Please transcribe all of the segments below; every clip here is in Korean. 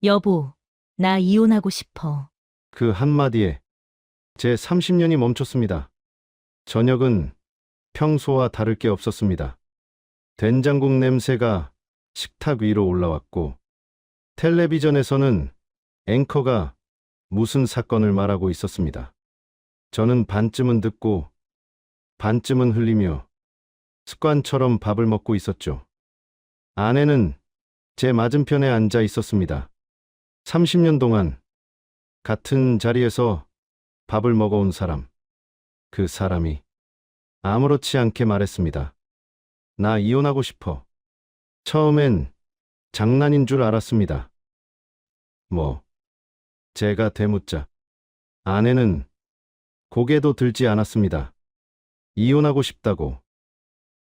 여보, 나 이혼하고 싶어. 그 한마디에 제 30년이 멈췄습니다. 저녁은 평소와 다를 게 없었습니다. 된장국 냄새가 식탁 위로 올라왔고, 텔레비전에서는 앵커가 무슨 사건을 말하고 있었습니다. 저는 반쯤은 듣고 반쯤은 흘리며 습관처럼 밥을 먹고 있었죠. 아내는 제 맞은편에 앉아 있었습니다. 30년 동안 같은 자리에서 밥을 먹어온 사람. 그 사람이 아무렇지 않게 말했습니다. 나 이혼하고 싶어. 처음엔 장난인 줄 알았습니다. 뭐, 제가 대묻자 아내는 고개도 들지 않았습니다. 이혼하고 싶다고.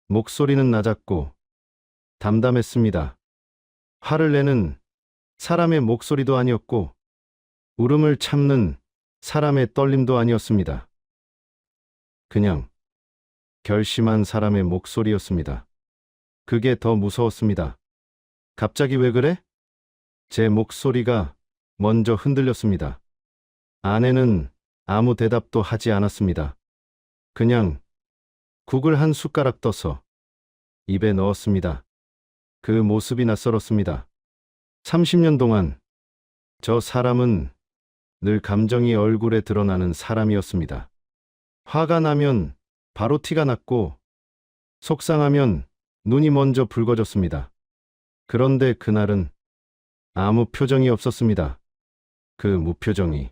목소리는 낮았고 담담했습니다. 화를 내는 사람의 목소리도 아니었고 울음을 참는 사람의 떨림도 아니었습니다. 그냥 결심한 사람의 목소리였습니다. 그게 더 무서웠습니다. 갑자기 왜 그래? 제 목소리가 먼저 흔들렸습니다. 아내는 아무 대답도 하지 않았습니다. 그냥 국을 한 숟가락 떠서 입에 넣었습니다. 그 모습이 낯설었습니다. 30년 동안 저 사람은 늘 감정이 얼굴에 드러나는 사람이었습니다. 화가 나면 바로 티가 났고, 속상하면 눈이 먼저 붉어졌습니다. 그런데 그날은 아무 표정이 없었습니다. 그 무표정이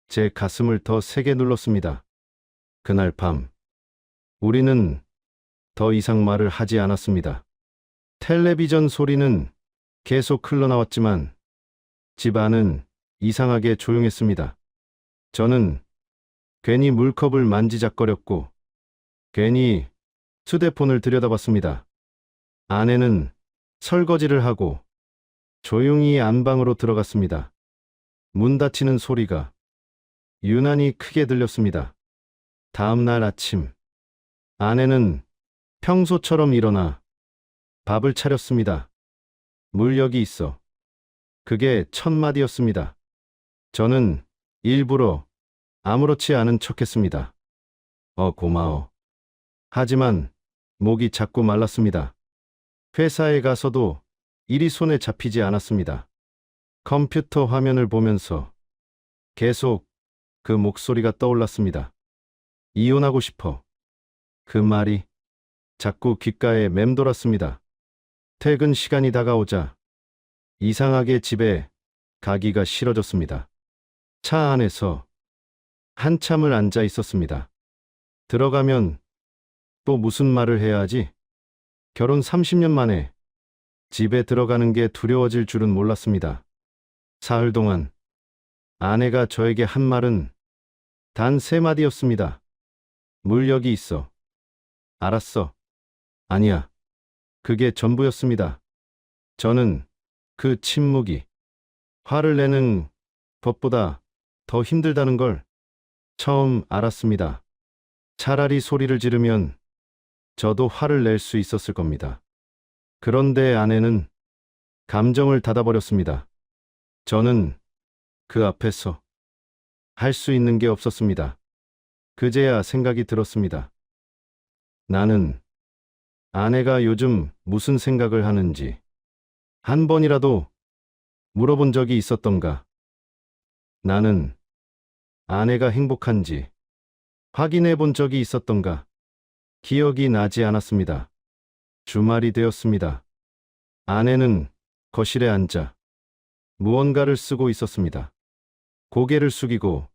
제 가슴을 더 세게 눌렀습니다. 그날 밤, 우리는 더 이상 말을 하지 않았습니다. 텔레비전 소리는 계속 흘러나왔지만 집 안은 이상하게 조용했습니다. 저는 괜히 물컵을 만지작거렸고 괜히 휴대폰을 들여다봤습니다. 아내는 설거지를 하고 조용히 안방으로 들어갔습니다. 문 닫히는 소리가 유난히 크게 들렸습니다. 다음 날 아침, 아내는 평소처럼 일어나 밥을 차렸습니다. 물 여기 있어. 그게 첫 마디였습니다. 저는 일부러 아무렇지 않은 척했습니다. 고마워. 하지만 목이 자꾸 말랐습니다. 회사에 가서도 일이 손에 잡히지 않았습니다. 컴퓨터 화면을 보면서 계속 그 목소리가 떠올랐습니다. 이혼하고 싶어. 그 말이 자꾸 귓가에 맴돌았습니다. 퇴근 시간이 다가오자 이상하게 집에 가기가 싫어졌습니다. 차 안에서 한참을 앉아 있었습니다. 들어가면 또 무슨 말을 해야 하지? 결혼 30년 만에 집에 들어가는 게 두려워질 줄은 몰랐습니다. 사흘 동안 아내가 저에게 한 말은 단 3마디였습니다. 물 여기 있어. 알았어. 아니야. 그게 전부였습니다. 저는 그 침묵이 화를 내는 것보다 더 힘들다는 걸 처음 알았습니다. 차라리 소리를 지르면 저도 화를 낼 수 있었을 겁니다. 그런데 아내는 감정을 닫아버렸습니다. 저는 그 앞에서 할 수 있는 게 없었습니다. 그제야 생각이 들었습니다. 나는 아내가 요즘 무슨 생각을 하는지 한 번이라도 물어본 적이 있었던가? 나는 아내가 행복한지 확인해 본 적이 있었던가? 기억이 나지 않았습니다. 주말이 되었습니다. 아내는 거실에 앉아 무언가를 쓰고 있었습니다. 고개를 숙이고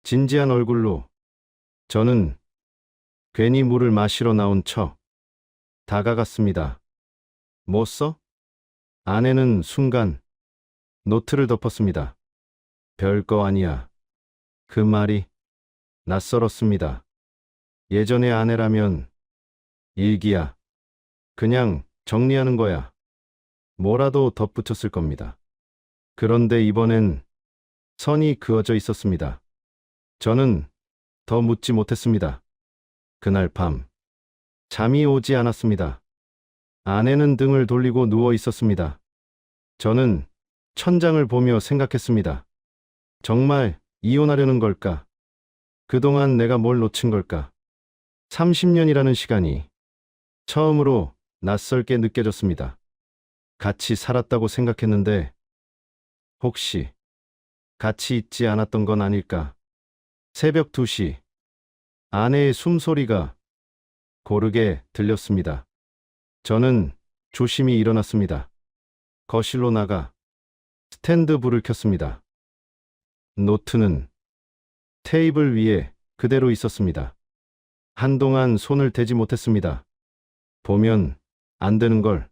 진지한 얼굴로. 저는 괜히 물을 마시러 나온 척 다가갔습니다. 뭐 써? 아내는 순간 노트를 덮었습니다. 별거 아니야. 그 말이 낯설었습니다. 예전의 아내라면 일기야. 그냥 정리하는 거야. 뭐라도 덧붙였을 겁니다. 그런데 이번엔 선이 그어져 있었습니다. 저는 더 묻지 못했습니다. 그날 밤, 잠이 오지 않았습니다. 아내는 등을 돌리고 누워 있었습니다. 저는 천장을 보며 생각했습니다. 정말 이혼하려는 걸까? 그동안 내가 뭘 놓친 걸까? 30년이라는 시간이 처음으로 낯설게 느껴졌습니다. 같이 살았다고 생각했는데 혹시 같이 있지 않았던 건 아닐까? 새벽 2시 아내의 숨소리가 고르게 들렸습니다. 저는 조심히 일어났습니다. 거실로 나가 스탠드 불을 켰습니다. 노트는 테이블 위에 그대로 있었습니다. 한동안 손을 대지 못했습니다. 보면 안 되는 걸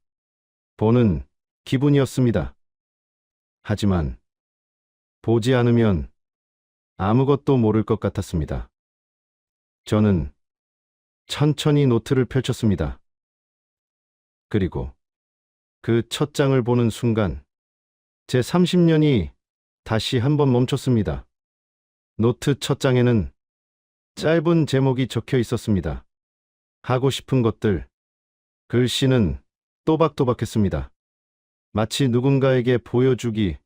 보는 기분이었습니다. 하지만 보지 않으면 아무것도 모를 것 같았습니다. 저는 천천히 노트를 펼쳤습니다. 그리고 그 첫 장을 보는 순간 제 30년이 다시 한번 멈췄습니다. 노트 첫 장에는 짧은 제목이 적혀 있었습니다. 하고 싶은 것들. 글씨는 또박또박했습니다. 마치 누군가에게 보여주기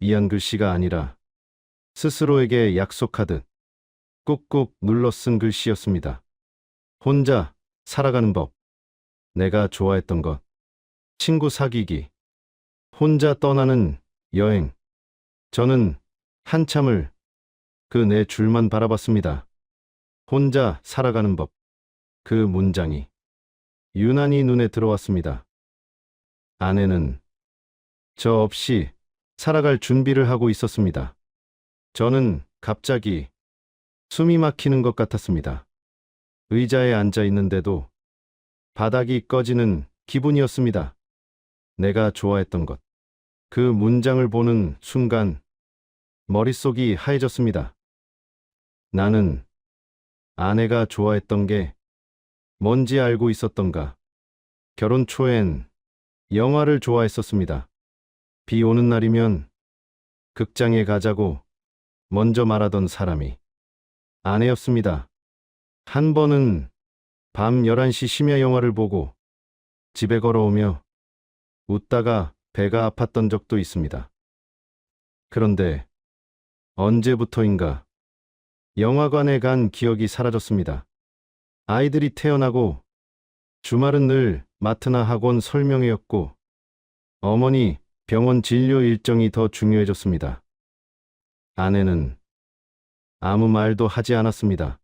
위한 글씨가 아니라 스스로에게 약속하듯 꾹꾹 눌러 쓴 글씨였습니다. 혼자 살아가는 법. 내가 좋아했던 것. 친구 사귀기. 혼자 떠나는 여행. 저는 한참을 그 네 줄만 바라봤습니다. 혼자 살아가는 법. 그 문장이 유난히 눈에 들어왔습니다. 아내는 저 없이 살아갈 준비를 하고 있었습니다. 저는 갑자기 숨이 막히는 것 같았습니다. 의자에 앉아 있는데도 바닥이 꺼지는 기분이었습니다. 내가 좋아했던 것. 그 문장을 보는 순간 머릿속이 하얘졌습니다. 나는 아내가 좋아했던 게 뭔지 알고 있었던가. 결혼 초엔 영화를 좋아했었습니다. 비 오는 날이면 극장에 가자고 먼저 말하던 사람이 아내였습니다. 한 번은 밤 11시 심야 영화를 보고 집에 걸어오며 웃다가 배가 아팠던 적도 있습니다. 그런데 언제부터인가 영화관에 간 기억이 사라졌습니다. 아이들이 태어나고 주말은 늘 마트나 학원 설명회였고 어머니 병원 진료 일정이 더 중요해졌습니다. 아내는 아무 말도 하지 않았습니다.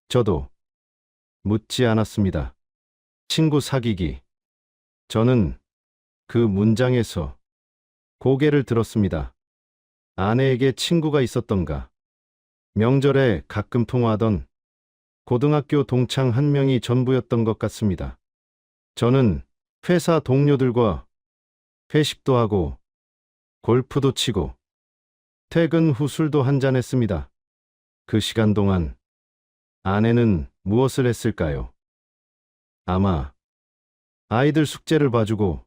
저도 묻지 않았습니다. 친구 사귀기. 저는 그 문장에서 고개를 들었습니다. 아내에게 친구가 있었던가. 명절에 가끔 통화하던 고등학교 동창 한 명이 전부였던 것 같습니다. 저는 회사 동료들과 회식도 하고 골프도 치고 퇴근 후 술도 한잔 했습니다. 그 시간 동안 아내는 무엇을 했을까요? 아마 아이들 숙제를 봐주고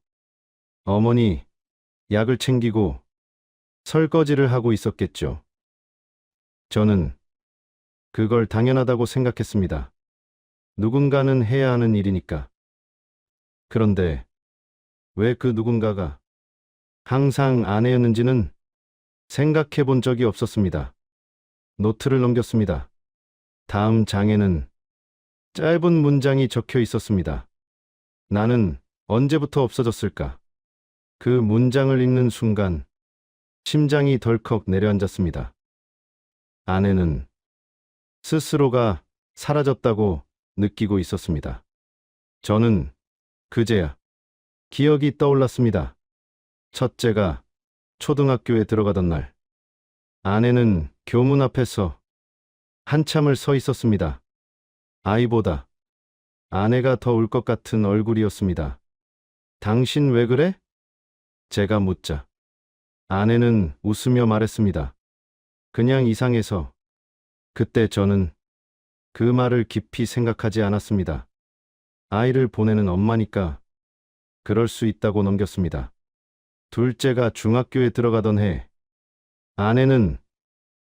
어머니 약을 챙기고 설거지를 하고 있었겠죠. 저는 그걸 당연하다고 생각했습니다. 누군가는 해야 하는 일이니까. 그런데 왜 그 누군가가 항상 아내였는지는 생각해 본 적이 없었습니다. 노트를 넘겼습니다. 다음 장에는 짧은 문장이 적혀 있었습니다. 나는 언제부터 없어졌을까? 그 문장을 읽는 순간 심장이 덜컥 내려앉았습니다. 아내는 스스로가 사라졌다고 느끼고 있었습니다. 저는 그제야 기억이 떠올랐습니다. 첫째가 초등학교에 들어가던 날, 아내는 교문 앞에서 한참을 서 있었습니다. 아이보다 아내가 더 울 것 같은 얼굴이었습니다. 당신 왜 그래? 제가 묻자 아내는 웃으며 말했습니다. 그냥 이상해서. 그때 저는 그 말을 깊이 생각하지 않았습니다. 아이를 보내는 엄마니까 그럴 수 있다고 넘겼습니다. 둘째가 중학교에 들어가던 해, 아내는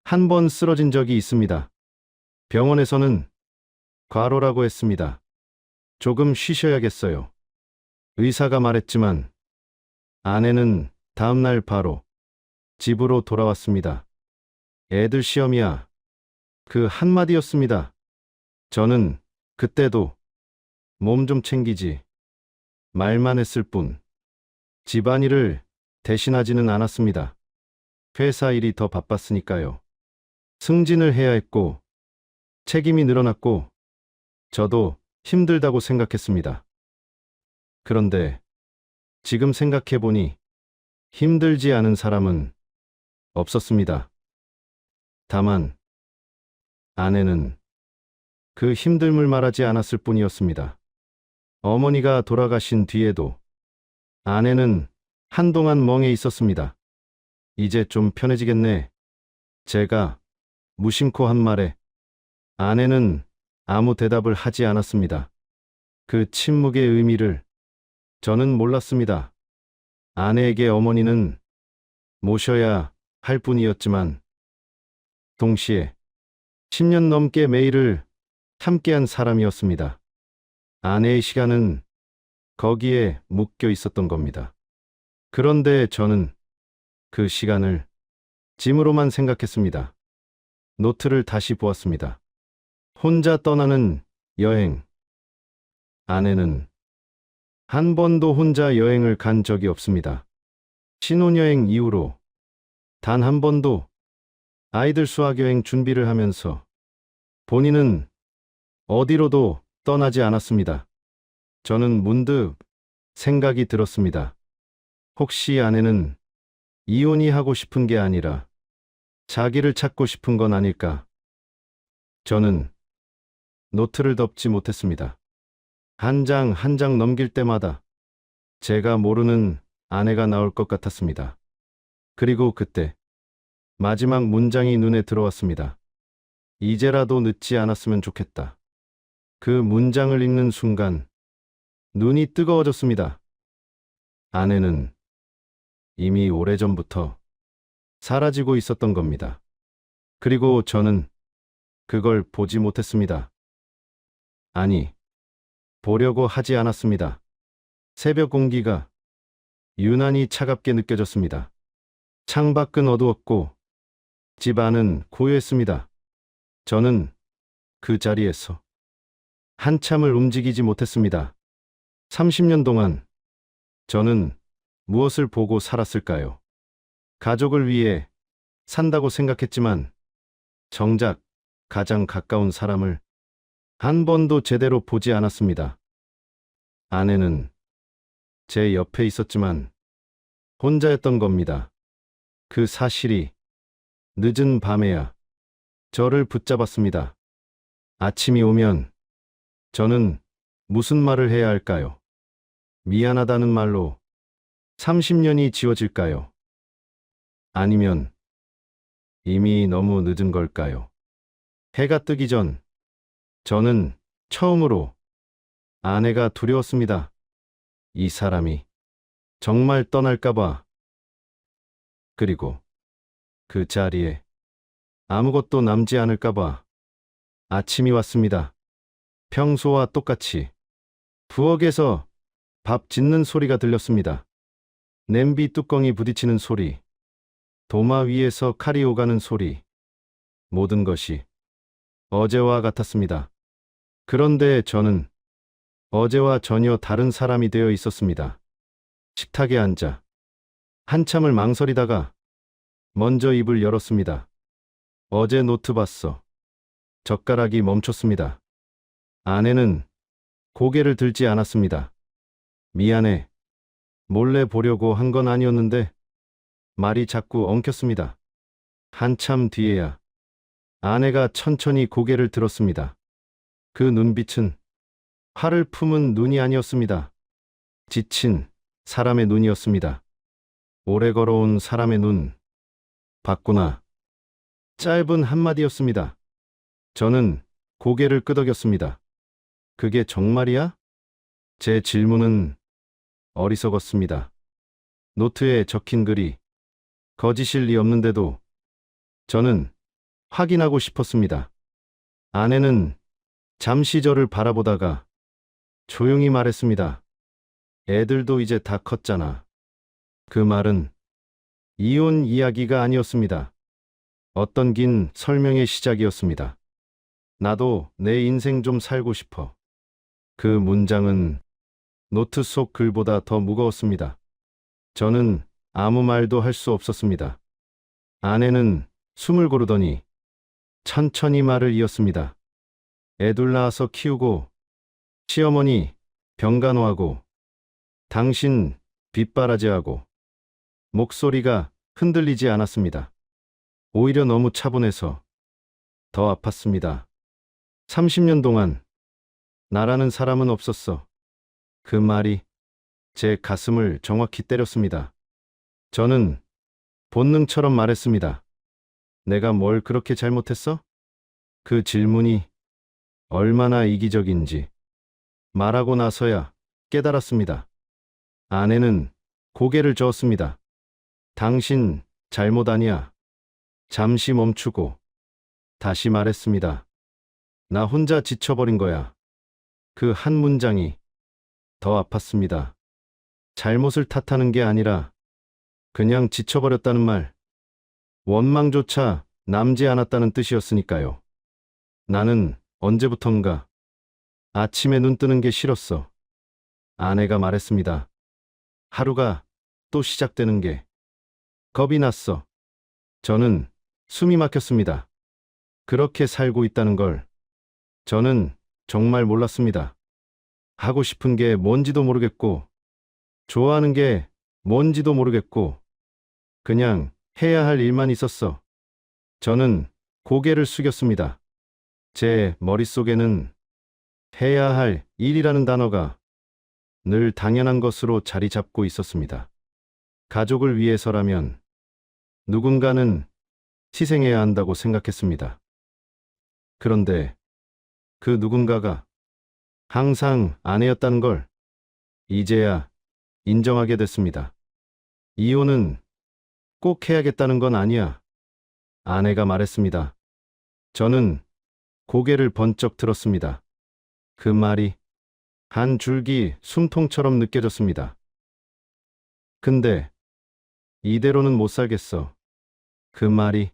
한 번 쓰러진 적이 있습니다. 병원에서는 과로라고 했습니다. 조금 쉬셔야겠어요. 의사가 말했지만 아내는 다음 날 바로 집으로 돌아왔습니다. 애들 시험이야. 그 한마디였습니다. 저는 그때도 몸 좀 챙기지 말만 했을 뿐 집안일을 대신하지는 않았습니다. 회사 일이 더 바빴으니까요. 승진을 해야 했고 책임이 늘어났고 저도 힘들다고 생각했습니다. 그런데 지금 생각해보니 힘들지 않은 사람은 없었습니다. 다만 아내는 그 힘듦을 말하지 않았을 뿐이었습니다. 어머니가 돌아가신 뒤에도 아내는 한동안 멍해 있었습니다. 이제 좀 편해지겠네. 제가 무심코 한 말에 아내는 아무 대답을 하지 않았습니다. 그 침묵의 의미를 저는 몰랐습니다. 아내에게 어머니는 모셔야 할 뿐이었지만 동시에 10년 넘게 매일을 함께한 사람이었습니다. 아내의 시간은 거기에 묶여 있었던 겁니다. 그런데 저는 그 시간을 짐으로만 생각했습니다. 노트를 다시 보았습니다. 혼자 떠나는 여행. 아내는 한 번도 혼자 여행을 간 적이 없습니다. 신혼여행 이후로 단 한 번도 아이들 수학여행 준비를 하면서 본인은 어디로도 떠나지 않았습니다. 저는 문득 생각이 들었습니다. 혹시 아내는 이혼이 하고 싶은 게 아니라 자기를 찾고 싶은 건 아닐까? 저는 노트를 덮지 못했습니다. 한 장 한 장 넘길 때마다 제가 모르는 아내가 나올 것 같았습니다. 그리고 그때 마지막 문장이 눈에 들어왔습니다. 이제라도 늦지 않았으면 좋겠다. 그 문장을 읽는 순간 눈이 뜨거워졌습니다. 아내는 이미 오래전부터 사라지고 있었던 겁니다. 그리고 저는 그걸 보지 못했습니다. 아니, 보려고 하지 않았습니다. 새벽 공기가 유난히 차갑게 느껴졌습니다. 창밖은 어두웠고 집 안은 고요했습니다. 저는 그 자리에서 한참을 움직이지 못했습니다. 30년 동안 저는 무엇을 보고 살았을까요? 가족을 위해 산다고 생각했지만 정작 가장 가까운 사람을 한 번도 제대로 보지 않았습니다. 아내는 제 옆에 있었지만 혼자였던 겁니다. 그 사실이 늦은 밤에야 저를 붙잡았습니다. 아침이 오면 저는 무슨 말을 해야 할까요? 미안하다는 말로 30년이 지워질까요? 아니면 이미 너무 늦은 걸까요? 해가 뜨기 전 저는 처음으로 아내가 두려웠습니다. 이 사람이 정말 떠날까봐. 그리고 그 자리에 아무것도 남지 않을까봐. 아침이 왔습니다. 평소와 똑같이 부엌에서 밥 짓는 소리가 들렸습니다. 냄비 뚜껑이 부딪히는 소리, 도마 위에서 칼이 오가는 소리, 모든 것이 어제와 같았습니다. 그런데 저는 어제와 전혀 다른 사람이 되어 있었습니다. 식탁에 앉아 한참을 망설이다가 먼저 입을 열었습니다. 어제 노트 봤어. 젓가락이 멈췄습니다. 아내는 고개를 들지 않았습니다. 미안해. 몰래 보려고 한 건 아니었는데 말이 자꾸 엉켰습니다. 한참 뒤에야 아내가 천천히 고개를 들었습니다. 그 눈빛은 화를 품은 눈이 아니었습니다. 지친 사람의 눈이었습니다. 오래 걸어온 사람의 눈. 봤구나. 짧은 한마디였습니다. 저는 고개를 끄덕였습니다. 그게 정말이야? 제 질문은 어리석었습니다. 노트에 적힌 글이 거짓일 리 없는데도 저는 확인하고 싶었습니다. 아내는 잠시 저를 바라보다가 조용히 말했습니다. 애들도 이제 다 컸잖아. 그 말은 이혼 이야기가 아니었습니다. 어떤 긴 설명의 시작이었습니다. 나도 내 인생 좀 살고 싶어. 그 문장은 노트 속 글보다 더 무거웠습니다. 저는 아무 말도 할 수 없었습니다. 아내는 숨을 고르더니 천천히 말을 이었습니다. 애둘 낳아서 키우고, 시어머니 병간호하고, 당신 뒷바라지하고. 목소리가 흔들리지 않았습니다. 오히려 너무 차분해서 더 아팠습니다. 30년 동안 나라는 사람은 없었어. 그 말이 제 가슴을 정확히 때렸습니다. 저는 본능처럼 말했습니다. 내가 뭘 그렇게 잘못했어? 그 질문이 얼마나 이기적인지 말하고 나서야 깨달았습니다. 아내는 고개를 저었습니다. 당신 잘못 아니야. 잠시 멈추고 다시 말했습니다. 나 혼자 지쳐버린 거야. 그 한 문장이 더 아팠습니다. 잘못을 탓하는 게 아니라 그냥 지쳐버렸다는 말. 원망조차 남지 않았다는 뜻이었으니까요. 나는 언제부턴가 아침에 눈 뜨는 게 싫었어. 아내가 말했습니다. 하루가 또 시작되는 게 겁이 났어. 저는 숨이 막혔습니다. 그렇게 살고 있다는 걸 저는 정말 몰랐습니다. 하고 싶은 게 뭔지도 모르겠고, 좋아하는 게 뭔지도 모르겠고, 그냥 해야 할 일만 있었어. 저는 고개를 숙였습니다. 제 머릿속에는 해야 할 일이라는 단어가 늘 당연한 것으로 자리 잡고 있었습니다. 가족을 위해서라면 누군가는 희생해야 한다고 생각했습니다. 그런데 그 누군가가 항상 아내였다는 걸 이제야 인정하게 됐습니다. 이혼은 꼭 해야겠다는 건 아니야. 아내가 말했습니다. 저는 고개를 번쩍 들었습니다. 그 말이 한 줄기 숨통처럼 느껴졌습니다. 근데 이대로는 못 살겠어. 그 말이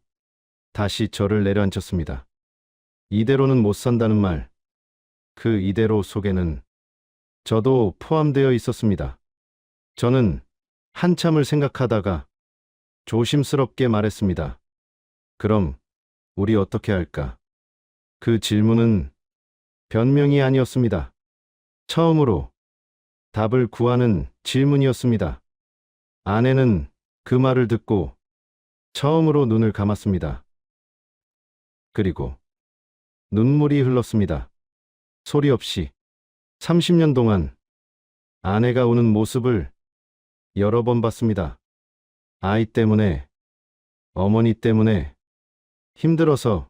다시 저를 내려앉혔습니다. 이대로는 못 산다는 말. 그 이대로 속에는 저도 포함되어 있었습니다. 저는 한참을 생각하다가 조심스럽게 말했습니다. 그럼 우리 어떻게 할까? 그 질문은 변명이 아니었습니다. 처음으로 답을 구하는 질문이었습니다. 아내는 그 말을 듣고 처음으로 눈을 감았습니다. 그리고 눈물이 흘렀습니다. 소리 없이 30년 동안 아내가 우는 모습을 여러 번 봤습니다. 아이 때문에, 어머니 때문에, 힘들어서.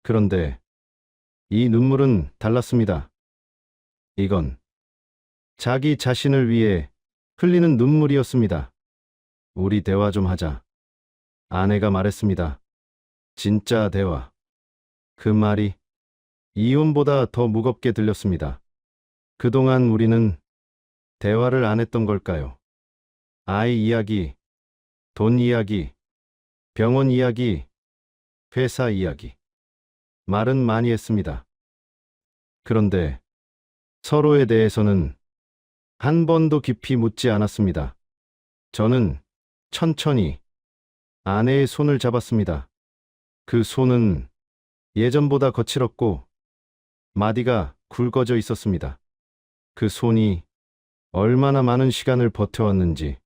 그런데 이 눈물은 달랐습니다. 이건 자기 자신을 위해 흘리는 눈물이었습니다. 우리 대화 좀 하자. 아내가 말했습니다. 진짜 대화. 그 말이 이혼보다 더 무겁게 들렸습니다. 그동안 우리는 대화를 안 했던 걸까요? 아이 이야기, 돈 이야기, 병원 이야기, 회사 이야기. 말은 많이 했습니다. 그런데 서로에 대해서는 한 번도 깊이 묻지 않았습니다. 저는 천천히 아내의 손을 잡았습니다. 그 손은 예전보다 거칠었고 마디가 굵어져 있었습니다. 그 손이 얼마나 많은 시간을 버텨왔는지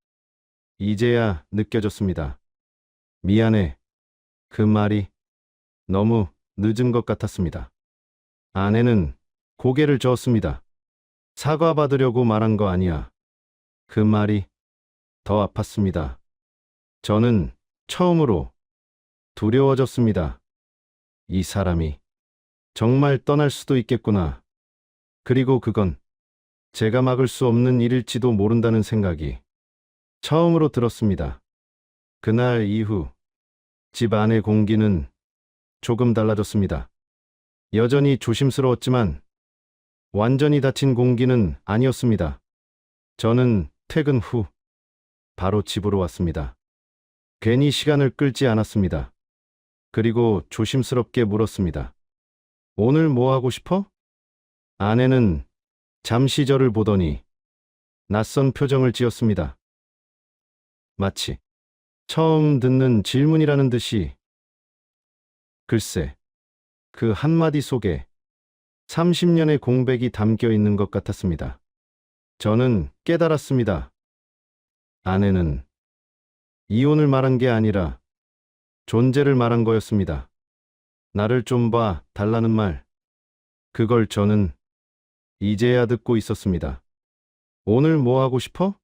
이제야 느껴졌습니다. 미안해. 그 말이 너무 늦은 것 같았습니다. 아내는 고개를 저었습니다. 사과받으려고 말한 거 아니야. 그 말이 더 아팠습니다. 저는 처음으로 두려워졌습니다. 이 사람이 정말 떠날 수도 있겠구나. 그리고 그건 제가 막을 수 없는 일일지도 모른다는 생각이 처음으로 들었습니다. 그날 이후 집 안의 공기는 조금 달라졌습니다. 여전히 조심스러웠지만 완전히 닫힌 공기는 아니었습니다. 저는 퇴근 후 바로 집으로 왔습니다. 괜히 시간을 끌지 않았습니다. 그리고 조심스럽게 물었습니다. 오늘 뭐 하고 싶어? 아내는 잠시 저를 보더니 낯선 표정을 지었습니다. 마치 처음 듣는 질문이라는 듯이. 글쎄, 그 한마디 속에 30년의 공백이 담겨 있는 것 같았습니다. 저는 깨달았습니다. 아내는 이혼을 말한 게 아니라 존재를 말한 거였습니다. 나를 좀 봐 달라는 말. 그걸 저는 이제야 듣고 있었습니다. 오늘 뭐 하고 싶어?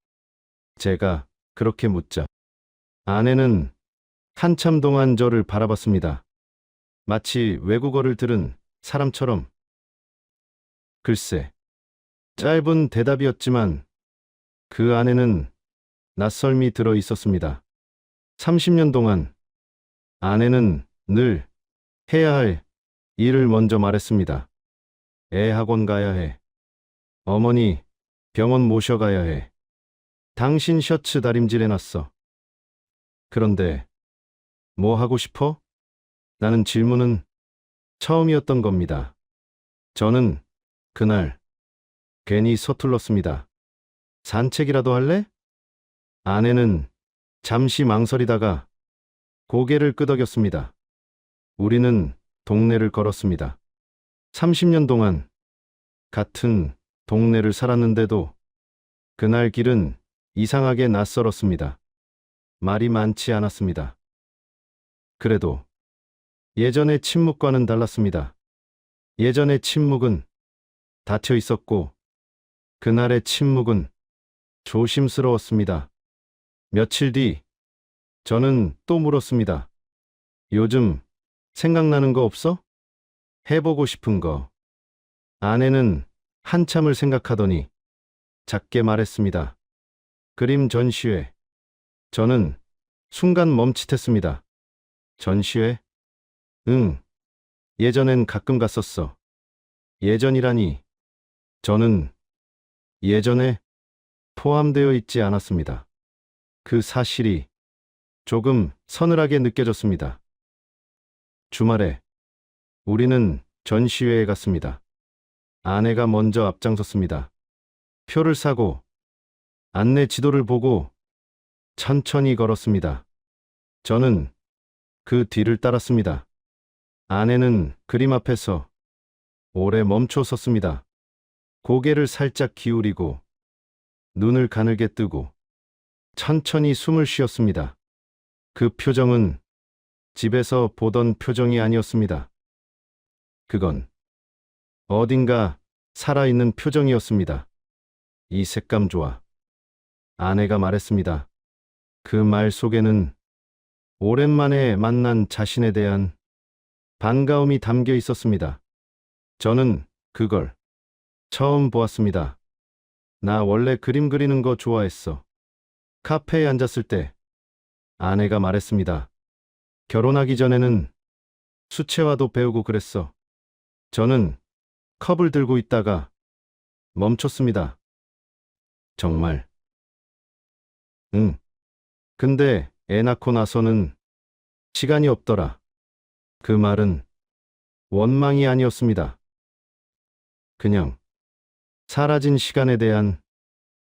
제가 그렇게 묻자 아내는 한참 동안 저를 바라봤습니다. 마치 외국어를 들은 사람처럼. 글쎄, 짧은 대답이었지만 그 안에는 낯설미 들어 있었습니다. 30년 동안 아내는 늘 해야 할 일을 먼저 말했습니다. 애 학원 가야 해. 어머니 병원 모셔가야 해. 당신 셔츠 다림질 해놨어. 그런데 뭐 하고 싶어? 라는 질문은 처음이었던 겁니다. 저는 그날 괜히 서툴렀습니다. 산책이라도 할래? 아내는 잠시 망설이다가 고개를 끄덕였습니다. 우리는 동네를 걸었습니다. 30년 동안 같은 동네를 살았는데도 그날 길은 이상하게 낯설었습니다. 말이 많지 않았습니다. 그래도 예전의 침묵과는 달랐습니다. 예전의 침묵은 닫혀 있었고 그날의 침묵은 조심스러웠습니다. 며칠 뒤 저는 또 물었습니다. 요즘 생각나는 거 없어? 해보고 싶은 거. 아내는 한참을 생각하더니 작게 말했습니다. 그림 전시회. 저는 순간 멈칫했습니다. 전시회? 응. 예전엔 가끔 갔었어. 예전이라니. 저는 예전에 포함되어 있지 않았습니다. 그 사실이 조금 서늘하게 느껴졌습니다. 주말에 우리는 전시회에 갔습니다. 아내가 먼저 앞장섰습니다. 표를 사고 안내 지도를 보고 천천히 걸었습니다. 저는 그 뒤를 따랐습니다. 아내는 그림 앞에서 오래 멈춰 섰습니다. 고개를 살짝 기울이고 눈을 가늘게 뜨고 천천히 숨을 쉬었습니다. 그 표정은 집에서 보던 표정이 아니었습니다. 그건 어딘가 살아있는 표정이었습니다. 이 색감 좋아. 아내가 말했습니다. 그 말 속에는 오랜만에 만난 자신에 대한 반가움이 담겨 있었습니다. 저는 그걸 처음 보았습니다. 나 원래 그림 그리는 거 좋아했어. 카페에 앉았을 때 아내가 말했습니다. 결혼하기 전에는 수채화도 배우고 그랬어. 저는 컵을 들고 있다가 멈췄습니다. 정말? 응. 근데 애 낳고 나서는 시간이 없더라. 그 말은 원망이 아니었습니다. 그냥 사라진 시간에 대한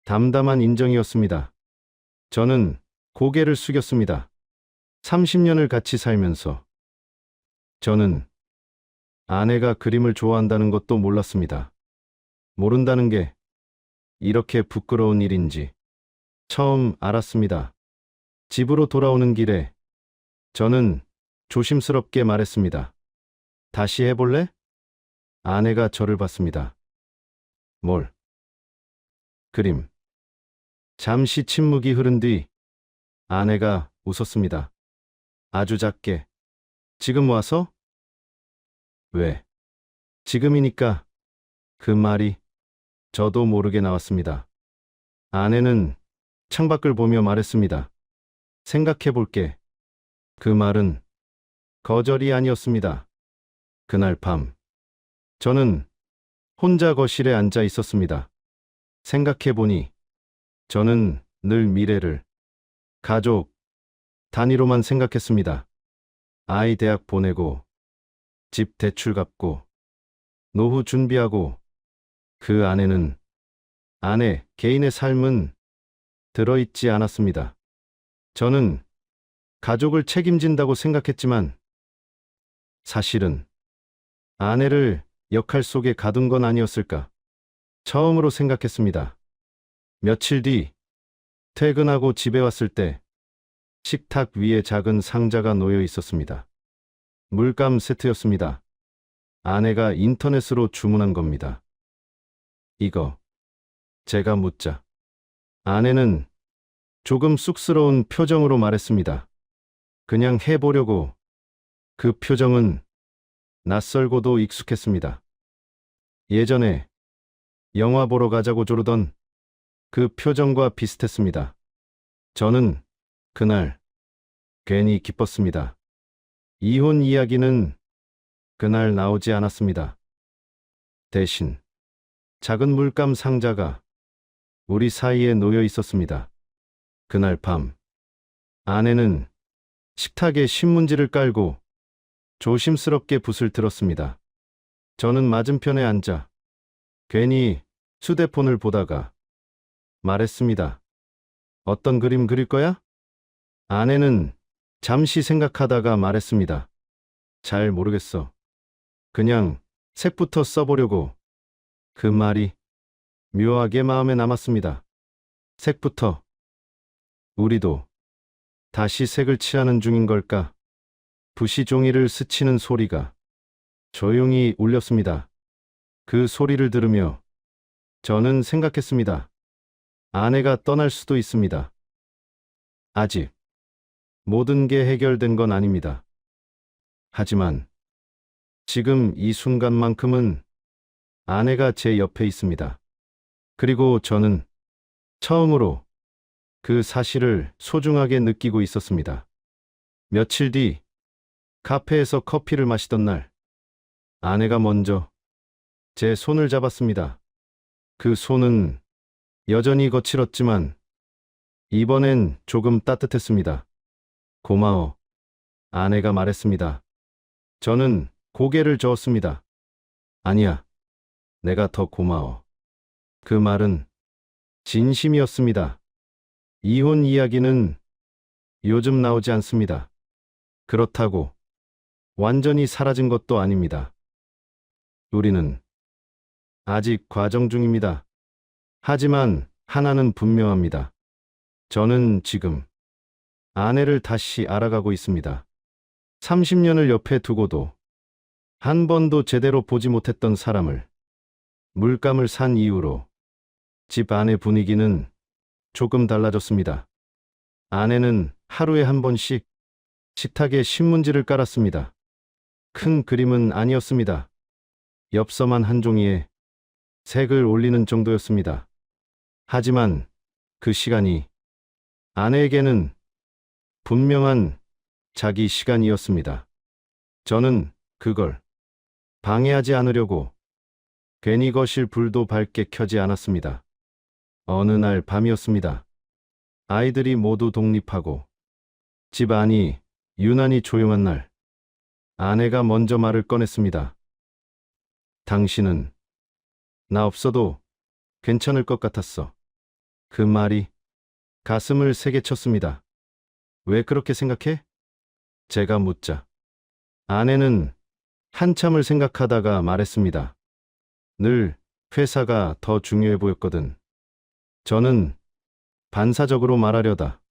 담담한 인정이었습니다. 저는 고개를 숙였습니다. 30년을 같이 살면서 저는 아내가 그림을 좋아한다는 것도 몰랐습니다. 모른다는 게 이렇게 부끄러운 일인지 처음 알았습니다. 집으로 돌아오는 길에 저는 조심스럽게 말했습니다. 다시 해볼래? 아내가 저를 봤습니다. 뭘? 그림. 잠시 침묵이 흐른 뒤 아내가 웃었습니다. 아주 작게. 지금 와서? 왜? 지금이니까. 그 말이 저도 모르게 나왔습니다. 아내는 창밖을 보며 말했습니다. 생각해 볼게. 그 말은 거절이 아니었습니다. 그날 밤, 저는 혼자 거실에 앉아 있었습니다. 생각해 보니 저는 늘 미래를, 가족, 단위로만 생각했습니다. 아이 대학 보내고, 집 대출 갚고, 노후 준비하고, 그 안에는 아내 개인의 삶은 들어있지 않았습니다. 저는 가족을 책임진다고 생각했지만 사실은 아내를 역할 속에 가둔 건 아니었을까 처음으로 생각했습니다. 며칠 뒤 퇴근하고 집에 왔을 때 식탁 위에 작은 상자가 놓여 있었습니다. 물감 세트였습니다. 아내가 인터넷으로 주문한 겁니다. 이거 제가 묻자 아내는 조금 쑥스러운 표정으로 말했습니다. 그냥 해보려고. 그 표정은 낯설고도 익숙했습니다. 예전에 영화 보러 가자고 조르던 그 표정과 비슷했습니다. 저는 그날 괜히 기뻤습니다. 이혼 이야기는 그날 나오지 않았습니다. 대신 작은 물감 상자가 우리 사이에 놓여 있었습니다. 그날 밤 아내는 식탁에 신문지를 깔고 조심스럽게 붓을 들었습니다. 저는 맞은편에 앉아 괜히 휴대폰을 보다가 말했습니다. 어떤 그림 그릴 거야? 아내는 잠시 생각하다가 말했습니다. 잘 모르겠어. 그냥 색부터 써보려고. 그 말이 묘하게 마음에 남았습니다. 색부터. 우리도 다시 색을 칠하는 중인 걸까? 붓이 종이를 스치는 소리가 조용히 울렸습니다. 그 소리를 들으며 저는 생각했습니다. 아내가 떠날 수도 있습니다. 아직 모든 게 해결된 건 아닙니다. 하지만 지금 이 순간만큼은 아내가 제 옆에 있습니다. 그리고 저는 처음으로 그 사실을 소중하게 느끼고 있었습니다. 며칠 뒤 카페에서 커피를 마시던 날 아내가 먼저 제 손을 잡았습니다. 그 손은 여전히 거칠었지만 이번엔 조금 따뜻했습니다. 고마워. 아내가 말했습니다. 저는 고개를 저었습니다. 아니야. 내가 더 고마워. 그 말은 진심이었습니다. 이혼 이야기는 요즘 나오지 않습니다. 그렇다고 완전히 사라진 것도 아닙니다. 우리는 아직 과정 중입니다. 하지만 하나는 분명합니다. 저는 지금 아내를 다시 알아가고 있습니다. 30년을 옆에 두고도 한 번도 제대로 보지 못했던 사람을 물감을 산 이후로 집 안의 분위기는 조금 달라졌습니다. 아내는 하루에 한 번씩 식탁에 신문지를 깔았습니다. 큰 그림은 아니었습니다. 엽서만 한 종이에 색을 올리는 정도였습니다. 하지만 그 시간이 아내에게는 분명한 자기 시간이었습니다. 저는 그걸 방해하지 않으려고 괜히 거실 불도 밝게 켜지 않았습니다. 어느 날 밤이었습니다. 아이들이 모두 독립하고 집 안이 유난히 조용한 날, 아내가 먼저 말을 꺼냈습니다. 당신은 나 없어도 괜찮을 것 같았어. 그 말이 가슴을 세게 쳤습니다. 왜 그렇게 생각해? 제가 묻자. 아내는 한참을 생각하다가 말했습니다. 늘 회사가 더 중요해 보였거든. 저는 반사적으로 말하려다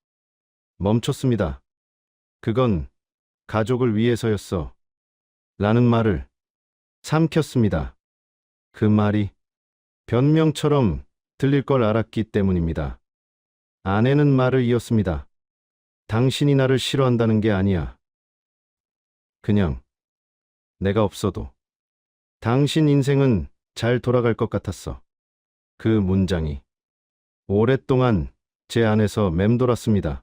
멈췄습니다. 그건 가족을 위해서였어. 라는 말을 삼켰습니다. 그 말이 변명처럼 들릴 걸 알았기 때문입니다. 아내는 말을 이었습니다. 당신이 나를 싫어한다는 게 아니야. 그냥 내가 없어도 당신 인생은 잘 돌아갈 것 같았어. 그 문장이 오랫동안 제 안에서 맴돌았습니다.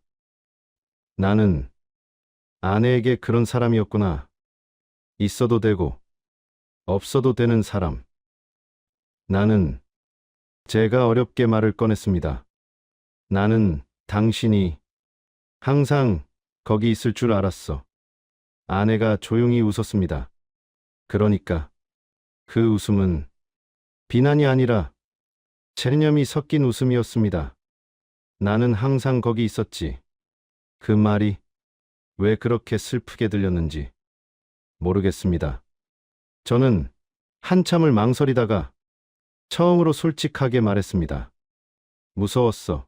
나는 아내에게 그런 사람이었구나. 있어도 되고 없어도 되는 사람. 나는 제가 어렵게 말을 꺼냈습니다. 나는 당신이 항상 거기 있을 줄 알았어. 아내가 조용히 웃었습니다. 그러니까 그 웃음은 비난이 아니라 체념이 섞인 웃음이었습니다. 나는 항상 거기 있었지. 그 말이 왜 그렇게 슬프게 들렸는지 모르겠습니다. 저는 한참을 망설이다가 처음으로 솔직하게 말했습니다. 무서웠어.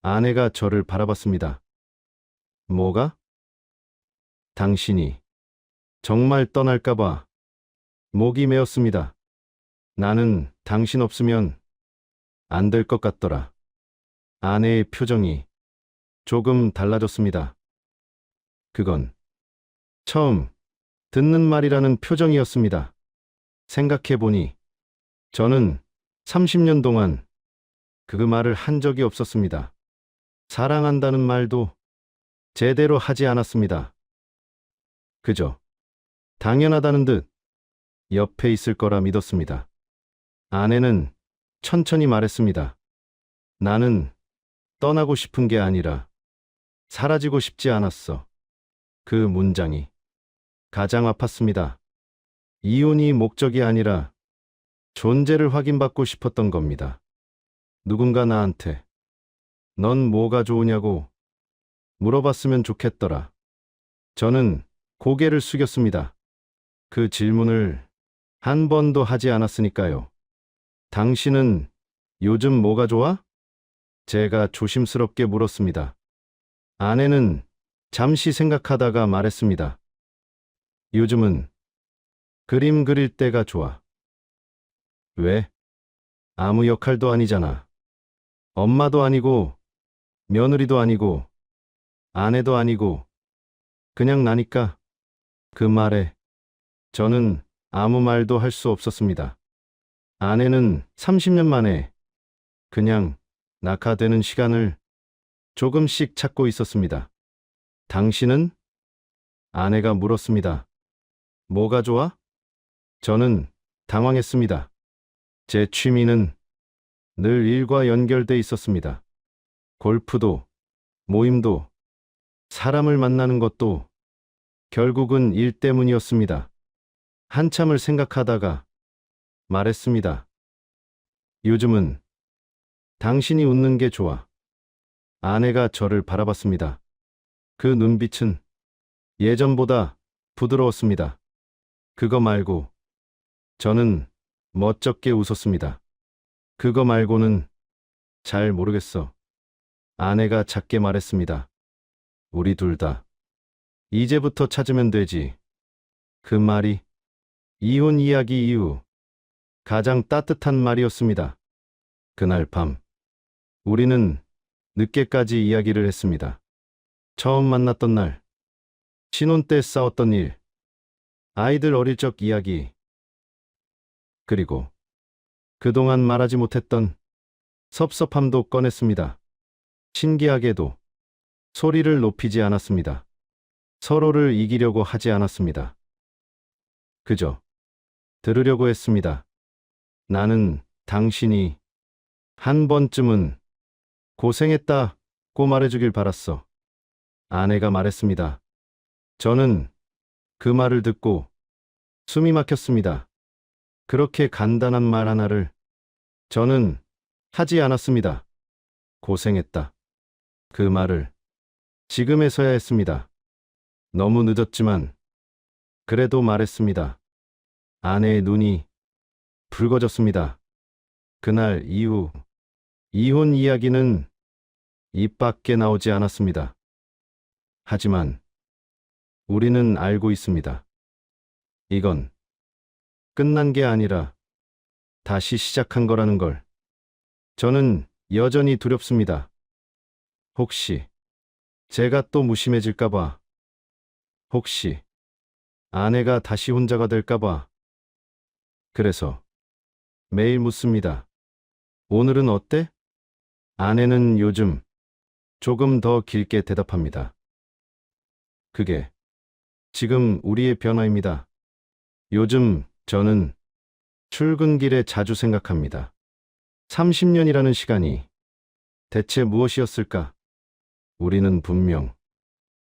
아내가 저를 바라봤습니다. 뭐가? 당신이 정말 떠날까봐 목이 메었습니다. 나는 당신 없으면 안 될 것 같더라. 아내의 표정이 조금 달라졌습니다. 그건 처음 듣는 말이라는 표정이었습니다. 생각해보니 저는 30년 동안 그 말을 한 적이 없었습니다. 사랑한다는 말도 제대로 하지 않았습니다. 그저 당연하다는 듯 옆에 있을 거라 믿었습니다. 아내는 천천히 말했습니다. 나는 떠나고 싶은 게 아니라 사라지고 싶지 않았어. 그 문장이 가장 아팠습니다. 이혼이 목적이 아니라 존재를 확인받고 싶었던 겁니다. 누군가 나한테 넌 뭐가 좋으냐고 물어봤으면 좋겠더라. 저는 고개를 숙였습니다. 그 질문을 한 번도 하지 않았으니까요. 당신은 요즘 뭐가 좋아? 제가 조심스럽게 물었습니다. 아내는 잠시 생각하다가 말했습니다. 요즘은 그림 그릴 때가 좋아. 왜? 아무 역할도 아니잖아. 엄마도 아니고, 며느리도 아니고, 아내도 아니고, 그냥 나니까. 그 말에 저는 아무 말도 할 수 없었습니다. 아내는 30년 만에 그냥 낙하되는 시간을 조금씩 찾고 있었습니다. 당신은? 아내가 물었습니다. 뭐가 좋아? 저는 당황했습니다. 제 취미는 늘 일과 연결돼 있었습니다. 골프도, 모임도, 사람을 만나는 것도 결국은 일 때문이었습니다. 한참을 생각하다가 말했습니다. 요즘은 당신이 웃는 게 좋아. 아내가 저를 바라봤습니다. 그 눈빛은 예전보다 부드러웠습니다. 그거 말고 저는 멋쩍게 웃었습니다. 그거 말고는 잘 모르겠어. 아내가 작게 말했습니다. 우리 둘 다 이제부터 찾으면 되지. 그 말이 이혼 이야기 이후 가장 따뜻한 말이었습니다. 그날 밤 우리는 늦게까지 이야기를 했습니다. 처음 만났던 날, 신혼 때 싸웠던 일, 아이들 어릴 적 이야기, 그리고 그동안 말하지 못했던 섭섭함도 꺼냈습니다. 신기하게도 소리를 높이지 않았습니다. 서로를 이기려고 하지 않았습니다. 그저 들으려고 했습니다. 나는 당신이 한 번쯤은 고생했다고 말해주길 바랐어. 아내가 말했습니다. 저는 그 말을 듣고 숨이 막혔습니다. 그렇게 간단한 말 하나를 저는 하지 않았습니다. 고생했다. 그 말을 지금에서야 했습니다. 너무 늦었지만 그래도 말했습니다. 아내의 눈이 붉어졌습니다. 그날 이후 이혼 이야기는 입 밖에 나오지 않았습니다. 하지만 우리는 알고 있습니다. 이건 끝난 게 아니라 다시 시작한 거라는 걸. 저는 여전히 두렵습니다. 혹시 제가 또 무심해질까봐. 혹시 아내가 다시 혼자가 될까봐. 그래서 매일 묻습니다. 오늘은 어때? 아내는 요즘 조금 더 길게 대답합니다. 그게 지금 우리의 변화입니다. 요즘 저는 출근길에 자주 생각합니다. 30년이라는 시간이 대체 무엇이었을까? 우리는 분명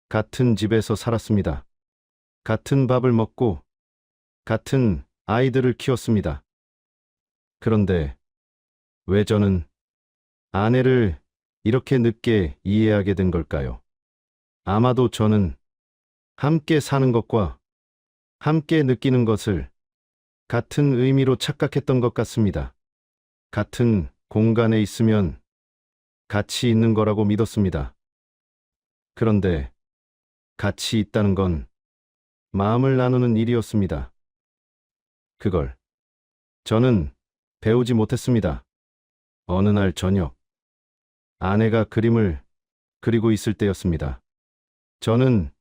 같은 집에서 살았습니다. 같은 밥을 먹고 같은 아이들을 키웠습니다. 그런데 왜 저는 아내를 이렇게 늦게 이해하게 된 걸까요? 아마도 저는 함께 사는 것과 함께 느끼는 것을 같은 의미로 착각했던 것 같습니다. 같은 공간에 있으면 같이 있는 거라고 믿었습니다. 그런데 같이 있다는 건 마음을 나누는 일이었습니다. 그걸 저는 배우지 못했습니다. 어느 날 저녁, 아내가 그림을 그리고 있을 때였습니다. 저는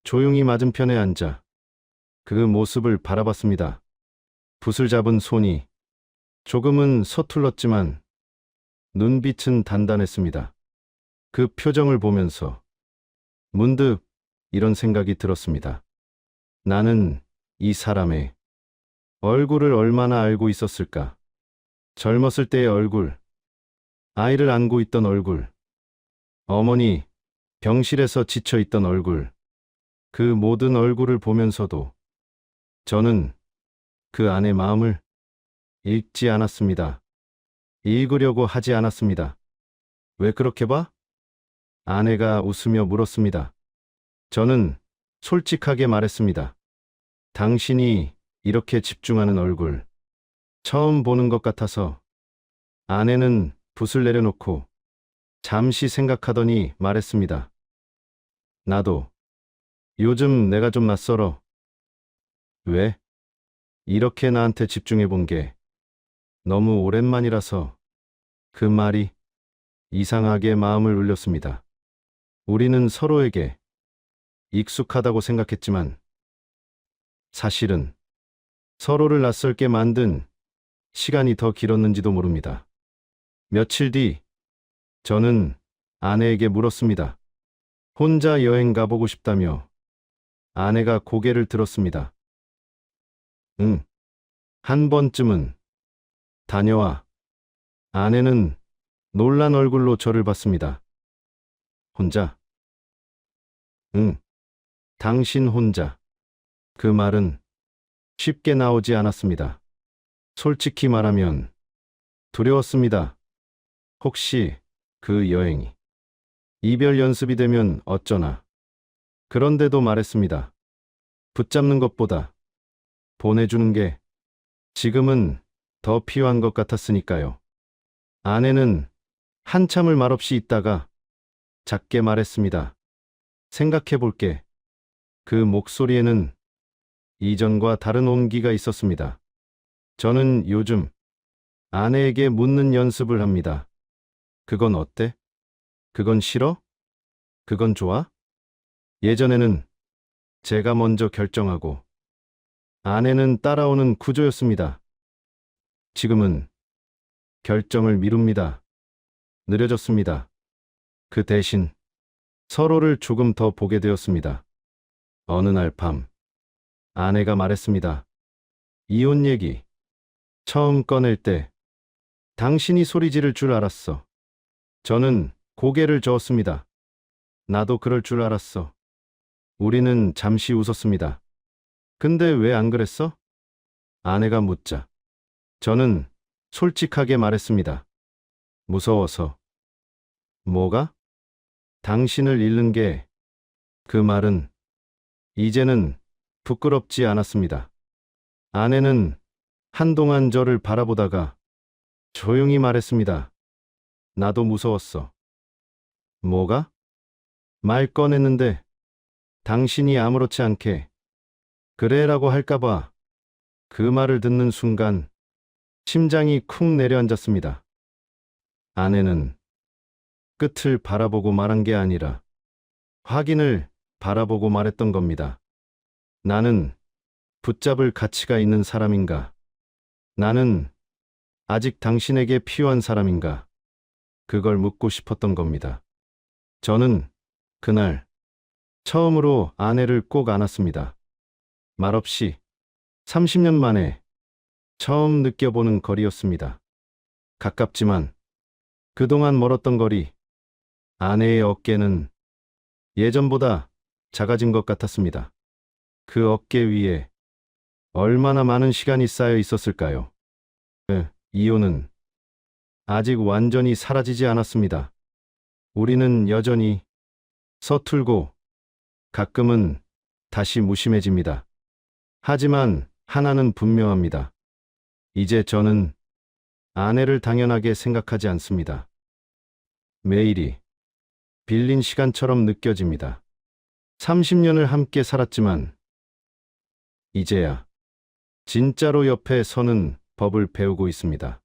조용히 맞은편에 앉아 그 모습을 바라봤습니다. 붓을 잡은 손이 조금은 서툴렀지만 눈빛은 단단했습니다. 그 표정을 보면서 문득 이런 생각이 들었습니다. 나는 이 사람의 얼굴을 얼마나 알고 있었을까? 젊었을 때의 얼굴, 아이를 안고 있던 얼굴, 어머니 병실에서 지쳐 있던 얼굴, 그 모든 얼굴을 보면서도 저는 그 안의 마음을 읽지 않았습니다. 읽으려고 하지 않았습니다. 왜 그렇게 봐? 아내가 웃으며 물었습니다. 저는 솔직하게 말했습니다. 당신이 이렇게 집중하는 얼굴, 처음 보는 것 같아서. 아내는 붓을 내려놓고 잠시 생각하더니 말했습니다. 나도 요즘 내가 좀 낯설어. 왜? 이렇게 나한테 집중해 본 게 너무 오랜만이라서. 그 말이 이상하게 마음을 울렸습니다. 우리는 서로에게 익숙하다고 생각했지만 사실은 서로를 낯설게 만든 시간이 더 길었는지도 모릅니다. 며칠 뒤 저는 아내에게 물었습니다. 혼자 여행 가보고 싶다며. 아내가 고개를 들었습니다. 응, 한 번쯤은 다녀와. 아내는 놀란 얼굴로 저를 봤습니다. 혼자? 응, 당신 혼자. 그 말은 쉽게 나오지 않았습니다. 솔직히 말하면 두려웠습니다. 혹시 그 여행이 이별 연습이 되면 어쩌나. 그런데도 말했습니다. 붙잡는 것보다 보내주는 게 지금은 더 필요한 것 같았으니까요. 아내는 한참을 말없이 있다가 작게 말했습니다. 생각해 볼게. 그 목소리에는 이전과 다른 온기가 있었습니다. 저는 요즘 아내에게 묻는 연습을 합니다. 그건 어때? 그건 싫어? 그건 좋아? 예전에는 제가 먼저 결정하고 아내는 따라오는 구조였습니다. 지금은 결정을 미룹니다. 느려졌습니다. 그 대신 서로를 조금 더 보게 되었습니다. 어느 날 밤, 아내가 말했습니다. 이혼 얘기 처음 꺼낼 때 당신이 소리 지를 줄 알았어. 저는 고개를 저었습니다. 나도 그럴 줄 알았어. 우리는 잠시 웃었습니다. 근데 왜 안 그랬어? 아내가 묻자 저는 솔직하게 말했습니다. 무서워서. 뭐가? 당신을 잃는 게. 그 말은 이제는 부끄럽지 않았습니다. 아내는 한동안 저를 바라보다가 조용히 말했습니다. 나도 무서웠어. 뭐가? 말 꺼냈는데 당신이 아무렇지 않게 그래라고 할까봐. 그 말을 듣는 순간 심장이 쿵 내려앉았습니다. 아내는 끝을 바라보고 말한 게 아니라 확인을 바라보고 말했던 겁니다. 나는 붙잡을 가치가 있는 사람인가? 나는 아직 당신에게 필요한 사람인가? 그걸 묻고 싶었던 겁니다. 저는 그날 처음으로 아내를 꼭 안았습니다. 말없이 30년 만에 처음 느껴보는 거리였습니다. 가깝지만 그동안 멀었던 거리. 아내의 어깨는 예전보다 작아진 것 같았습니다. 그 어깨 위에 얼마나 많은 시간이 쌓여 있었을까요? 이유는 아직 완전히 사라지지 않았습니다. 우리는 여전히 서툴고 가끔은 다시 무심해집니다. 하지만 하나는 분명합니다. 이제 저는 아내를 당연하게 생각하지 않습니다. 매일이 빌린 시간처럼 느껴집니다. 30년을 함께 살았지만 이제야 진짜로 옆에 서는 법을 배우고 있습니다.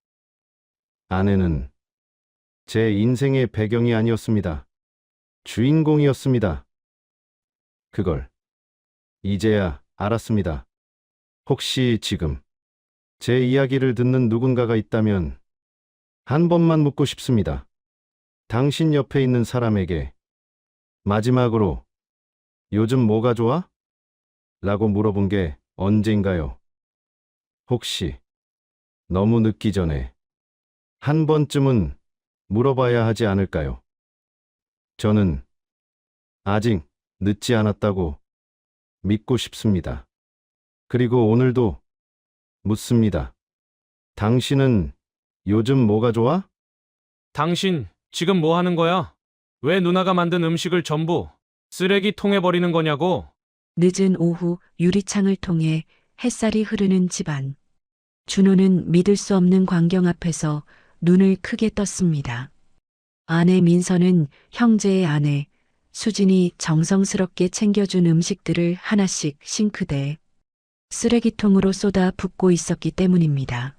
아내는 제 인생의 배경이 아니었습니다. 주인공이었습니다. 그걸 이제야 알았습니다. 혹시 지금 제 이야기를 듣는 누군가가 있다면 한 번만 묻고 싶습니다. 당신 옆에 있는 사람에게 마지막으로 요즘 뭐가 좋아? 라고 물어본 게 언젠가요? 혹시 너무 늦기 전에 한 번쯤은 물어봐야 하지 않을까요? 저는 아직 늦지 않았다고 믿고 싶습니다. 그리고 오늘도 묻습니다. 당신은 요즘 뭐가 좋아? 당신, 지금 뭐 하는 거야? 왜 누나가 만든 음식을 전부 쓰레기통에 버리는 거냐고? 늦은 오후 유리창을 통해 햇살이 흐르는 집안. 준호는 믿을 수 없는 광경 앞에서 눈을 크게 떴습니다. 아내 민서는 형제의 아내 수진이 정성스럽게 챙겨준 음식들을 하나씩 싱크대에 쓰레기통으로 쏟아 붓고 있었기 때문입니다.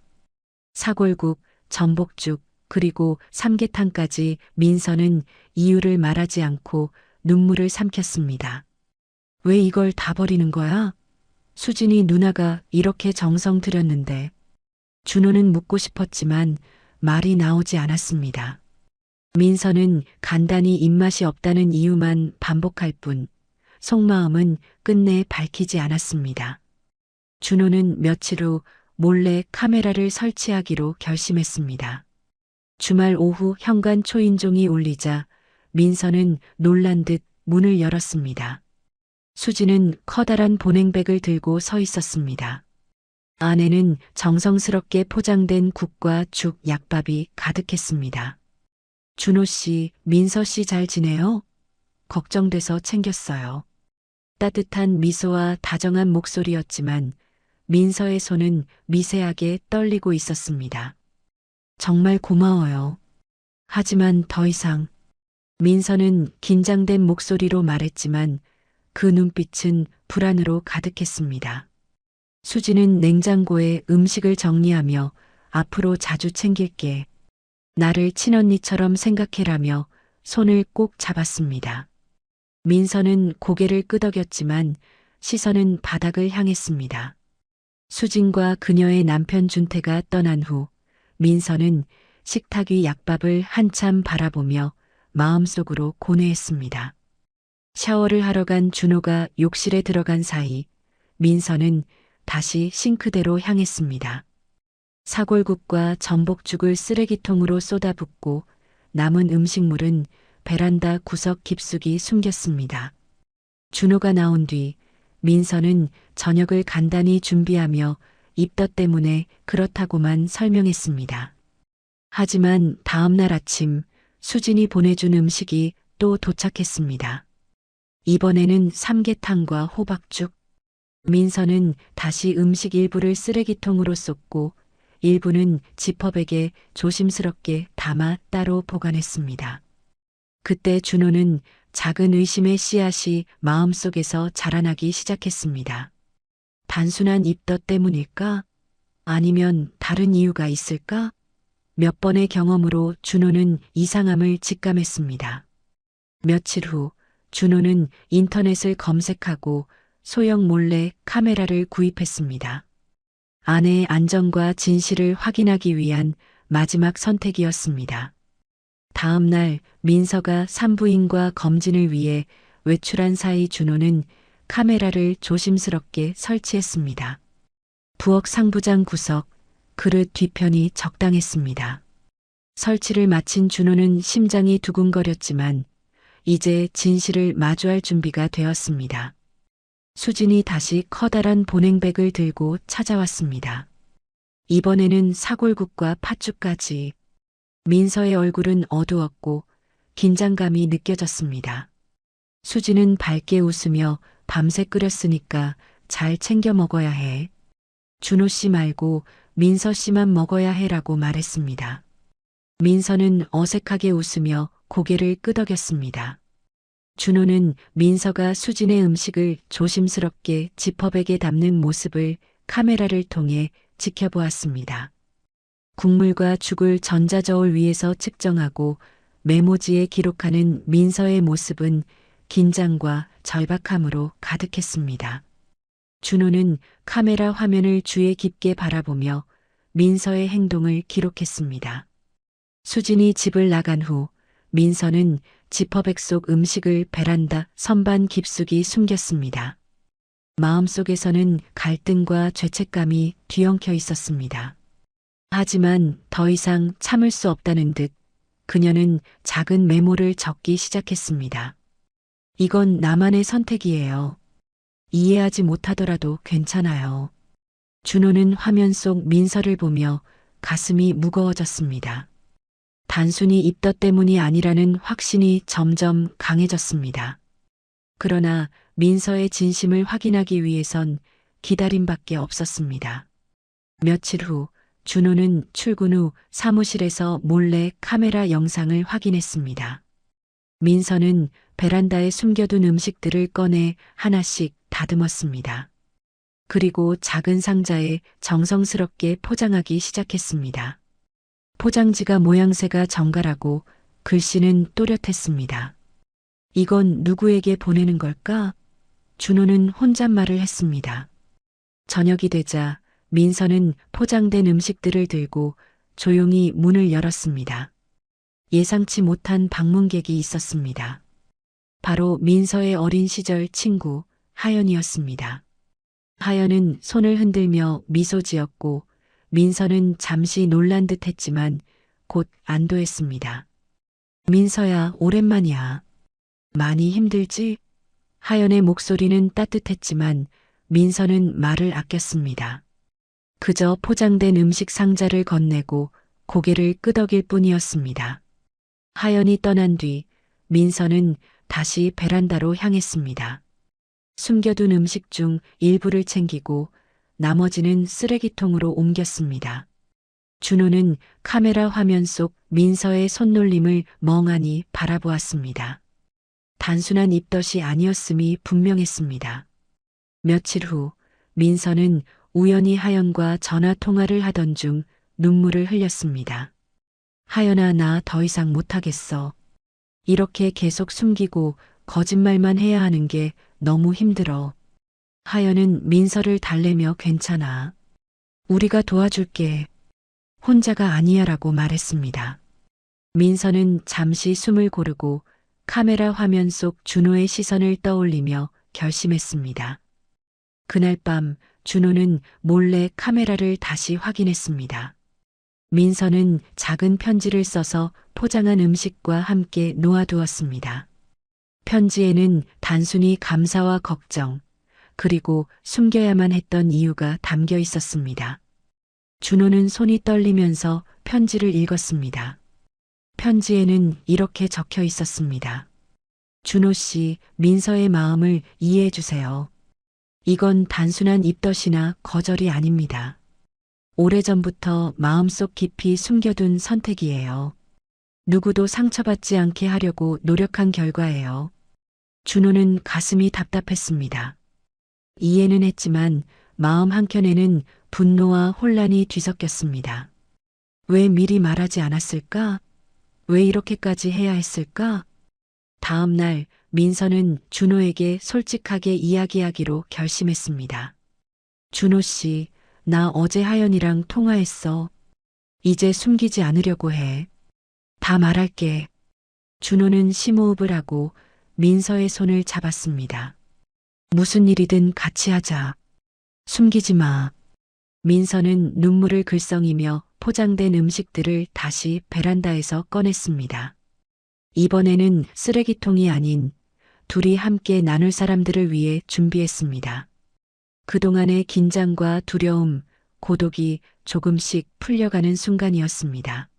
사골국, 전복죽, 그리고 삼계탕까지 민서는 이유를 말하지 않고 눈물을 삼켰습니다. 왜 이걸 다 버리는 거야? 수진이 누나가 이렇게 정성 들였는데. 준호는 묻고 싶었지만 말이 나오지 않았습니다. 민서는 간단히 입맛이 없다는 이유만 반복할 뿐 속마음은 끝내 밝히지 않았습니다. 준호는 며칠 후 몰래 카메라를 설치하기로 결심했습니다. 주말 오후 현관 초인종이 울리자 민서는 놀란 듯 문을 열었습니다. 수지는 커다란 보냉백을 들고 서 있었습니다. 안에는 정성스럽게 포장된 국과 죽, 약밥이 가득했습니다. 준호 씨, 민서 씨 잘 지내요? 걱정돼서 챙겼어요. 따뜻한 미소와 다정한 목소리였지만 민서의 손은 미세하게 떨리고 있었습니다. 정말 고마워요. 하지만 더 이상. 민서는 긴장된 목소리로 말했지만 그 눈빛은 불안으로 가득했습니다. 수지는 냉장고에 음식을 정리하며 앞으로 자주 챙길게. 나를 친언니처럼 생각해라며 손을 꼭 잡았습니다. 민서는 고개를 끄덕였지만 시선은 바닥을 향했습니다. 수진과 그녀의 남편 준태가 떠난 후 민서는 식탁 위 약밥을 한참 바라보며 마음속으로 고뇌했습니다. 샤워를 하러 간 준호가 욕실에 들어간 사이 민서는 다시 싱크대로 향했습니다. 사골국과 전복죽을 쓰레기통으로 쏟아붓고 남은 음식물은 베란다 구석 깊숙이 숨겼습니다. 준호가 나온 뒤 민서는 저녁을 간단히 준비하며 입덧 때문에 그렇다고만 설명했습니다. 하지만 다음 날 아침 수진이 보내준 음식이 또 도착했습니다. 이번에는 삼계탕과 호박죽. 민서는 다시 음식 일부를 쓰레기통으로 쏟고 일부는 지퍼백에 조심스럽게 담아 따로 보관했습니다. 그때 준호는 작은 의심의 씨앗이 마음속에서 자라나기 시작했습니다. 단순한 입덧 때문일까? 아니면 다른 이유가 있을까? 몇 번의 경험으로 준호는 이상함을 직감했습니다. 며칠 후 준호는 인터넷을 검색하고 소형 몰래 카메라를 구입했습니다. 아내의 안전과 진실을 확인하기 위한 마지막 선택이었습니다. 다음 날 민서가 산부인과 검진을 위해 외출한 사이 준호는 카메라를 조심스럽게 설치했습니다. 부엌 상부장 구석, 그릇 뒤편이 적당했습니다. 설치를 마친 준호는 심장이 두근거렸지만 이제 진실을 마주할 준비가 되었습니다. 수진이 다시 커다란 보냉백을 들고 찾아왔습니다. 이번에는 사골국과 팥죽까지. 민서의 얼굴은 어두웠고 긴장감이 느껴졌습니다. 수진은 밝게 웃으며 밤새 끓였으니까 잘 챙겨 먹어야 해. 준호 씨 말고 민서 씨만 먹어야 해라고 말했습니다. 민서는 어색하게 웃으며 고개를 끄덕였습니다. 준호는 민서가 수진의 음식을 조심스럽게 지퍼백에 담는 모습을 카메라를 통해 지켜보았습니다. 국물과 죽을 전자저울 위에서 측정하고 메모지에 기록하는 민서의 모습은 긴장과 절박함으로 가득했습니다. 준호는 카메라 화면을 주의 깊게 바라보며 민서의 행동을 기록했습니다. 수진이 집을 나간 후 민서는 지퍼백 속 음식을 베란다 선반 깊숙이 숨겼습니다. 마음속에서는 갈등과 죄책감이 뒤엉켜 있었습니다. 하지만 더 이상 참을 수 없다는 듯 그녀는 작은 메모를 적기 시작했습니다. 이건 나만의 선택이에요. 이해하지 못하더라도 괜찮아요. 준호는 화면 속 민서를 보며 가슴이 무거워졌습니다. 단순히 입덧 때문이 아니라는 확신이 점점 강해졌습니다. 그러나 민서의 진심을 확인하기 위해선 기다림밖에 없었습니다. 며칠 후 준호는 출근 후 사무실에서 몰래 카메라 영상을 확인했습니다. 민서는 베란다에 숨겨둔 음식들을 꺼내 하나씩 다듬었습니다. 그리고 작은 상자에 정성스럽게 포장하기 시작했습니다. 포장지가 모양새가 정갈하고 글씨는 또렷했습니다. 이건 누구에게 보내는 걸까? 준호는 혼잣말을 했습니다. 저녁이 되자 민서는 포장된 음식들을 들고 조용히 문을 열었습니다. 예상치 못한 방문객이 있었습니다. 바로 민서의 어린 시절 친구 하연이었습니다. 하연은 손을 흔들며 미소 지었고 민서는 잠시 놀란 듯 했지만 곧 안도했습니다. 민서야, 오랜만이야. 많이 힘들지? 하연의 목소리는 따뜻했지만 민서는 말을 아꼈습니다. 그저 포장된 음식 상자를 건네고 고개를 끄덕일 뿐이었습니다. 하연이 떠난 뒤 민서는 다시 베란다로 향했습니다. 숨겨둔 음식 중 일부를 챙기고 나머지는 쓰레기통으로 옮겼습니다. 준호는 카메라 화면 속 민서의 손놀림을 멍하니 바라보았습니다. 단순한 입덧이 아니었음이 분명했습니다. 며칠 후 민서는 우연히 하연과 전화 통화를 하던 중 눈물을 흘렸습니다. 하연아, 나 더 이상 못하겠어. 이렇게 계속 숨기고 거짓말만 해야 하는 게 너무 힘들어. 하연은 민서를 달래며 괜찮아. 우리가 도와줄게. 혼자가 아니야라고 말했습니다. 민서는 잠시 숨을 고르고 카메라 화면 속 준호의 시선을 떠올리며 결심했습니다. 그날 밤 준호는 몰래 카메라를 다시 확인했습니다. 민서는 작은 편지를 써서 포장한 음식과 함께 놓아두었습니다. 편지에는 단순히 감사와 걱정, 그리고 숨겨야만 했던 이유가 담겨 있었습니다. 준호는 손이 떨리면서 편지를 읽었습니다. 편지에는 이렇게 적혀 있었습니다. 준호 씨, 민서의 마음을 이해해 주세요. 이건 단순한 입덧이나 거절이 아닙니다. 오래전부터 마음속 깊이 숨겨둔 선택이에요. 누구도 상처받지 않게 하려고 노력한 결과예요. 준호는 가슴이 답답했습니다. 이해는 했지만 마음 한켠에는 분노와 혼란이 뒤섞였습니다. 왜 미리 말하지 않았을까? 왜 이렇게까지 해야 했을까? 다음 날 민서는 준호에게 솔직하게 이야기하기로 결심했습니다. 준호 씨, 나 어제 하연이랑 통화했어. 이제 숨기지 않으려고 해. 다 말할게. 준호는 심호흡을 하고 민서의 손을 잡았습니다. 무슨 일이든 같이 하자. 숨기지 마. 민서는 눈물을 글썽이며 포장된 음식들을 다시 베란다에서 꺼냈습니다. 이번에는 쓰레기통이 아닌 둘이 함께 나눌 사람들을 위해 준비했습니다. 그동안의 긴장과 두려움, 고독이 조금씩 풀려가는 순간이었습니다.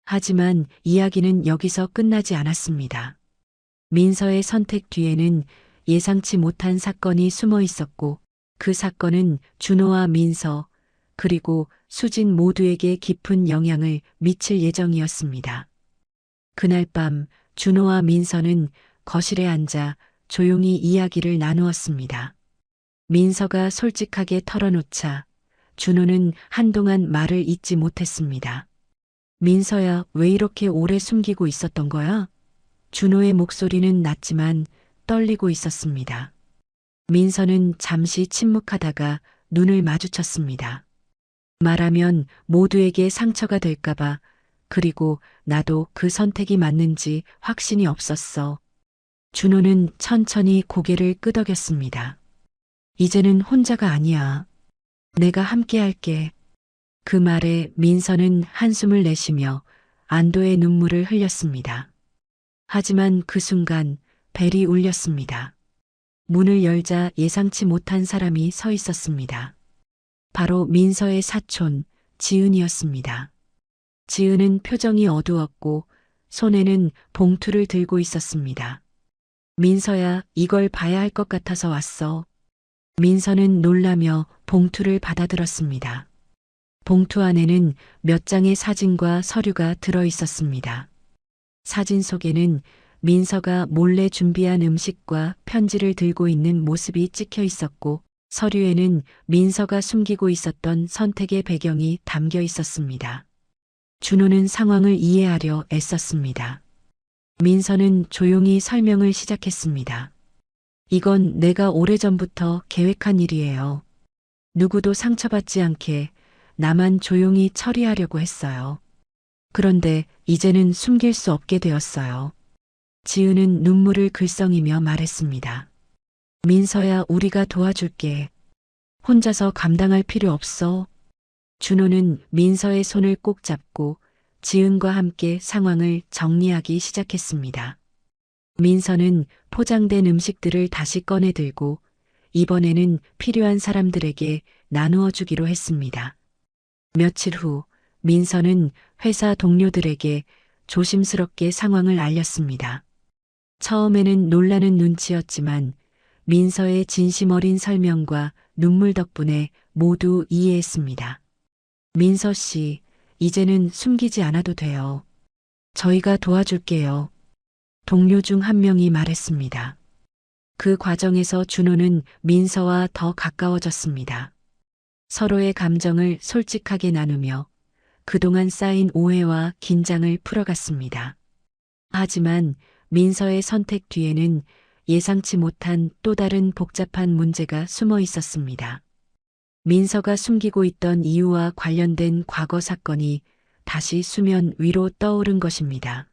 하지만 이야기는 여기서 끝나지 않았습니다. 민서의 선택 뒤에는 예상치 못한 사건이 숨어 있었고 그 사건은 준호와 민서 그리고 수진 모두에게 깊은 영향을 미칠 예정이었습니다. 그날 밤 준호와 민서는 거실에 앉아 조용히 이야기를 나누었습니다. 민서가 솔직하게 털어놓자 준호는 한동안 말을 잇지 못했습니다. 민서야, 왜 이렇게 오래 숨기고 있었던 거야? 준호의 목소리는 낮지만 떨리고 있었습니다. 민서는 잠시 침묵하다가 눈을 마주쳤습니다. 말하면 모두에게 상처가 될까봐, 그리고 나도 그 선택이 맞는지 확신이 없었어. 준호는 천천히 고개를 끄덕였습니다. 이제는 혼자가 아니야. 내가 함께 할게. 그 말에 민서는 한숨을 내쉬며 안도의 눈물을 흘렸습니다. 하지만 그 순간 벨이 울렸습니다. 문을 열자 예상치 못한 사람이 서 있었습니다. 바로 민서의 사촌, 지은이었습니다. 지은은 표정이 어두웠고 손에는 봉투를 들고 있었습니다. 민서야, 이걸 봐야 할 것 같아서 왔어. 민서는 놀라며 봉투를 받아들었습니다. 봉투 안에는 몇 장의 사진과 서류가 들어 있었습니다. 사진 속에는 민서가 몰래 준비한 음식과 편지를 들고 있는 모습이 찍혀 있었고 서류에는 민서가 숨기고 있었던 선택의 배경이 담겨 있었습니다. 준호는 상황을 이해하려 애썼습니다. 민서는 조용히 설명을 시작했습니다. 이건 내가 오래전부터 계획한 일이에요. 누구도 상처받지 않게 나만 조용히 처리하려고 했어요. 그런데 이제는 숨길 수 없게 되었어요. 지은은 눈물을 글썽이며 말했습니다. 민서야, 우리가 도와줄게. 혼자서 감당할 필요 없어. 준호는 민서의 손을 꼭 잡고 지은과 함께 상황을 정리하기 시작했습니다. 민서는 포장된 음식들을 다시 꺼내 들고 이번에는 필요한 사람들에게 나누어 주기로 했습니다. 며칠 후 민서는 회사 동료들에게 조심스럽게 상황을 알렸습니다. 처음에는 놀라는 눈치였지만 민서의 진심 어린 설명과 눈물 덕분에 모두 이해했습니다. 민서 씨, 이제는 숨기지 않아도 돼요. 저희가 도와줄게요. 동료 중 한 명이 말했습니다. 그 과정에서 준호는 민서와 더 가까워졌습니다. 서로의 감정을 솔직하게 나누며 그동안 쌓인 오해와 긴장을 풀어갔습니다. 하지만 민서의 선택 뒤에는 예상치 못한 또 다른 복잡한 문제가 숨어 있었습니다. 민서가 숨기고 있던 이유와 관련된 과거 사건이 다시 수면 위로 떠오른 것입니다.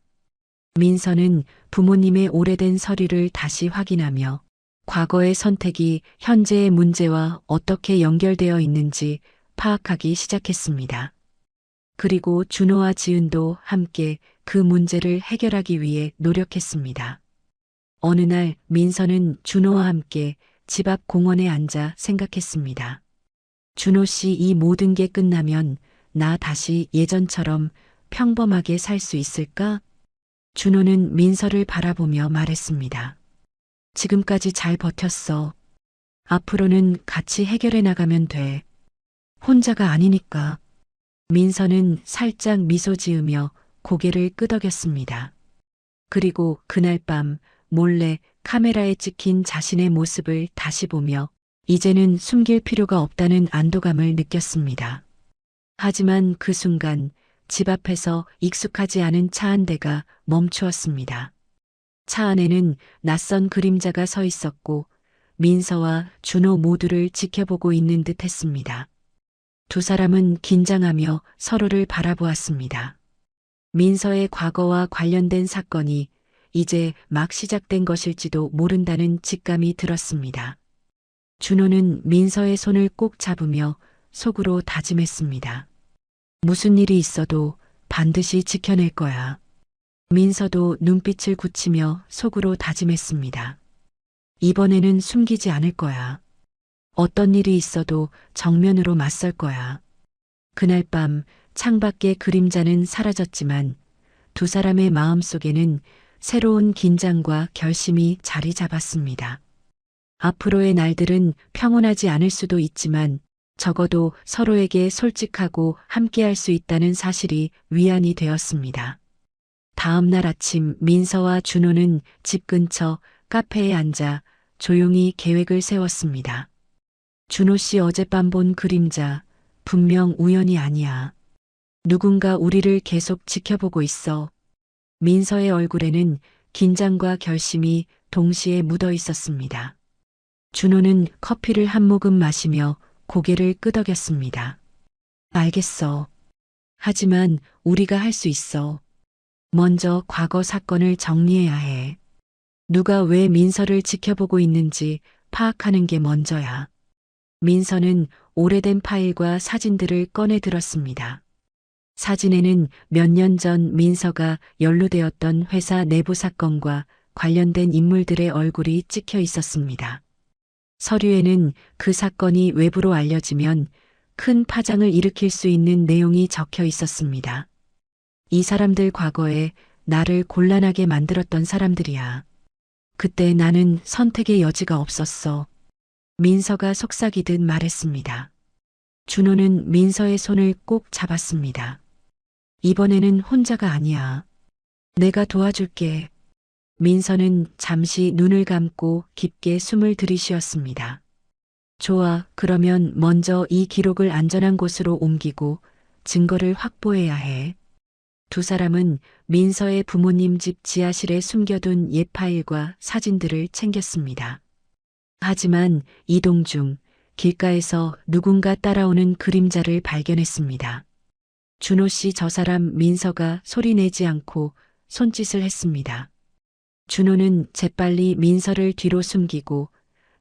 민서는 부모님의 오래된 서류를 다시 확인하며 과거의 선택이 현재의 문제와 어떻게 연결되어 있는지 파악하기 시작했습니다. 그리고 준호와 지은도 함께 그 문제를 해결하기 위해 노력했습니다. 어느 날 민서는 준호와 함께 집 앞 공원에 앉아 생각했습니다. 준호 씨, 이 모든 게 끝나면 나 다시 예전처럼 평범하게 살 수 있을까? 준호는 민서를 바라보며 말했습니다. 지금까지 잘 버텼어. 앞으로는 같이 해결해 나가면 돼. 혼자가 아니니까. 민서는 살짝 미소 지으며 고개를 끄덕였습니다. 그리고 그날 밤 몰래 카메라에 찍힌 자신의 모습을 다시 보며 이제는 숨길 필요가 없다는 안도감을 느꼈습니다. 하지만 그 순간 집 앞에서 익숙하지 않은 차 한 대가 멈추었습니다. 차 안에는 낯선 그림자가 서 있었고 민서와 준호 모두를 지켜보고 있는 듯 했습니다. 두 사람은 긴장하며 서로를 바라보았습니다. 민서의 과거와 관련된 사건이 이제 막 시작된 것일지도 모른다는 직감이 들었습니다. 준호는 민서의 손을 꼭 잡으며 속으로 다짐했습니다. 무슨 일이 있어도 반드시 지켜낼 거야. 민서도 눈빛을 굳히며 속으로 다짐했습니다. 이번에는 숨기지 않을 거야. 어떤 일이 있어도 정면으로 맞설 거야. 그날 밤 창밖의 그림자는 사라졌지만 두 사람의 마음속에는 새로운 긴장과 결심이 자리 잡았습니다. 앞으로의 날들은 평온하지 않을 수도 있지만 적어도 서로에게 솔직하고 함께할 수 있다는 사실이 위안이 되었습니다. 다음 날 아침 민서와 준호는 집 근처 카페에 앉아 조용히 계획을 세웠습니다. 준호 씨 어젯밤 본 그림자 분명 우연이 아니야. 누군가 우리를 계속 지켜보고 있어. 민서의 얼굴에는 긴장과 결심이 동시에 묻어 있었습니다. 준호는 커피를 한 모금 마시며 고개를 끄덕였습니다. 알겠어. 하지만 우리가 할 수 있어. 먼저 과거 사건을 정리해야 해. 누가 왜 민서를 지켜보고 있는지 파악하는 게 먼저야. 민서는 오래된 파일과 사진들을 꺼내 들었습니다. 사진에는 몇 년 전 민서가 연루되었던 회사 내부 사건과 관련된 인물들의 얼굴이 찍혀 있었습니다. 서류에는 그 사건이 외부로 알려지면 큰 파장을 일으킬 수 있는 내용이 적혀 있었습니다. 이 사람들 과거에 나를 곤란하게 만들었던 사람들이야. 그때 나는 선택의 여지가 없었어. 민서가 속삭이듯 말했습니다. 준호는 민서의 손을 꼭 잡았습니다. 이번에는 혼자가 아니야. 내가 도와줄게. 민서는 잠시 눈을 감고 깊게 숨을 들이쉬었습니다. 좋아, 그러면 먼저 이 기록을 안전한 곳으로 옮기고 증거를 확보해야 해. 두 사람은 민서의 부모님 집 지하실에 숨겨둔 옛 파일과 사진들을 챙겼습니다. 하지만 이동 중 길가에서 누군가 따라오는 그림자를 발견했습니다. 준호 씨 저 사람 민서가 소리내지 않고 손짓을 했습니다. 준호는 재빨리 민서를 뒤로 숨기고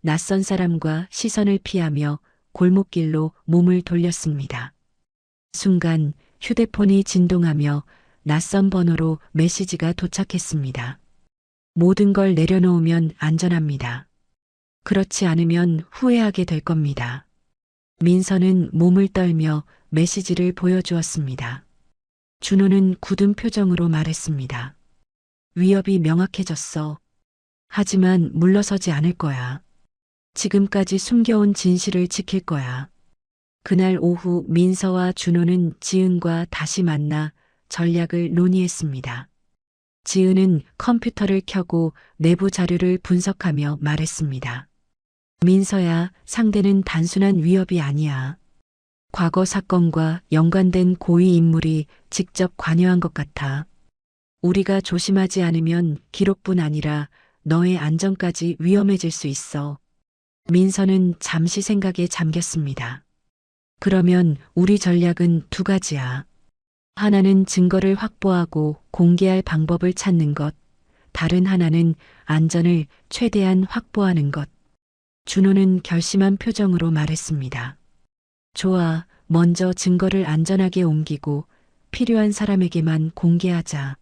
낯선 사람과 시선을 피하며 골목길로 몸을 돌렸습니다. 순간 휴대폰이 진동하며 낯선 번호로 메시지가 도착했습니다. 모든 걸 내려놓으면 안전합니다. 그렇지 않으면 후회하게 될 겁니다. 민서는 몸을 떨며 메시지를 보여주었습니다. 준호는 굳은 표정으로 말했습니다. 위협이 명확해졌어. 하지만 물러서지 않을 거야. 지금까지 숨겨온 진실을 지킬 거야. 그날 오후 민서와 준호는 지은과 다시 만나 전략을 논의했습니다. 지은은 컴퓨터를 켜고 내부 자료를 분석하며 말했습니다. 민서야, 상대는 단순한 위협이 아니야. 과거 사건과 연관된 고위 인물이 직접 관여한 것 같아. 우리가 조심하지 않으면 기록뿐 아니라 너의 안전까지 위험해질 수 있어. 민서는 잠시 생각에 잠겼습니다. 그러면 우리 전략은 두 가지야. 하나는 증거를 확보하고 공개할 방법을 찾는 것, 다른 하나는 안전을 최대한 확보하는 것. 준호는 결심한 표정으로 말했습니다. 좋아, 먼저 증거를 안전하게 옮기고 필요한 사람에게만 공개하자.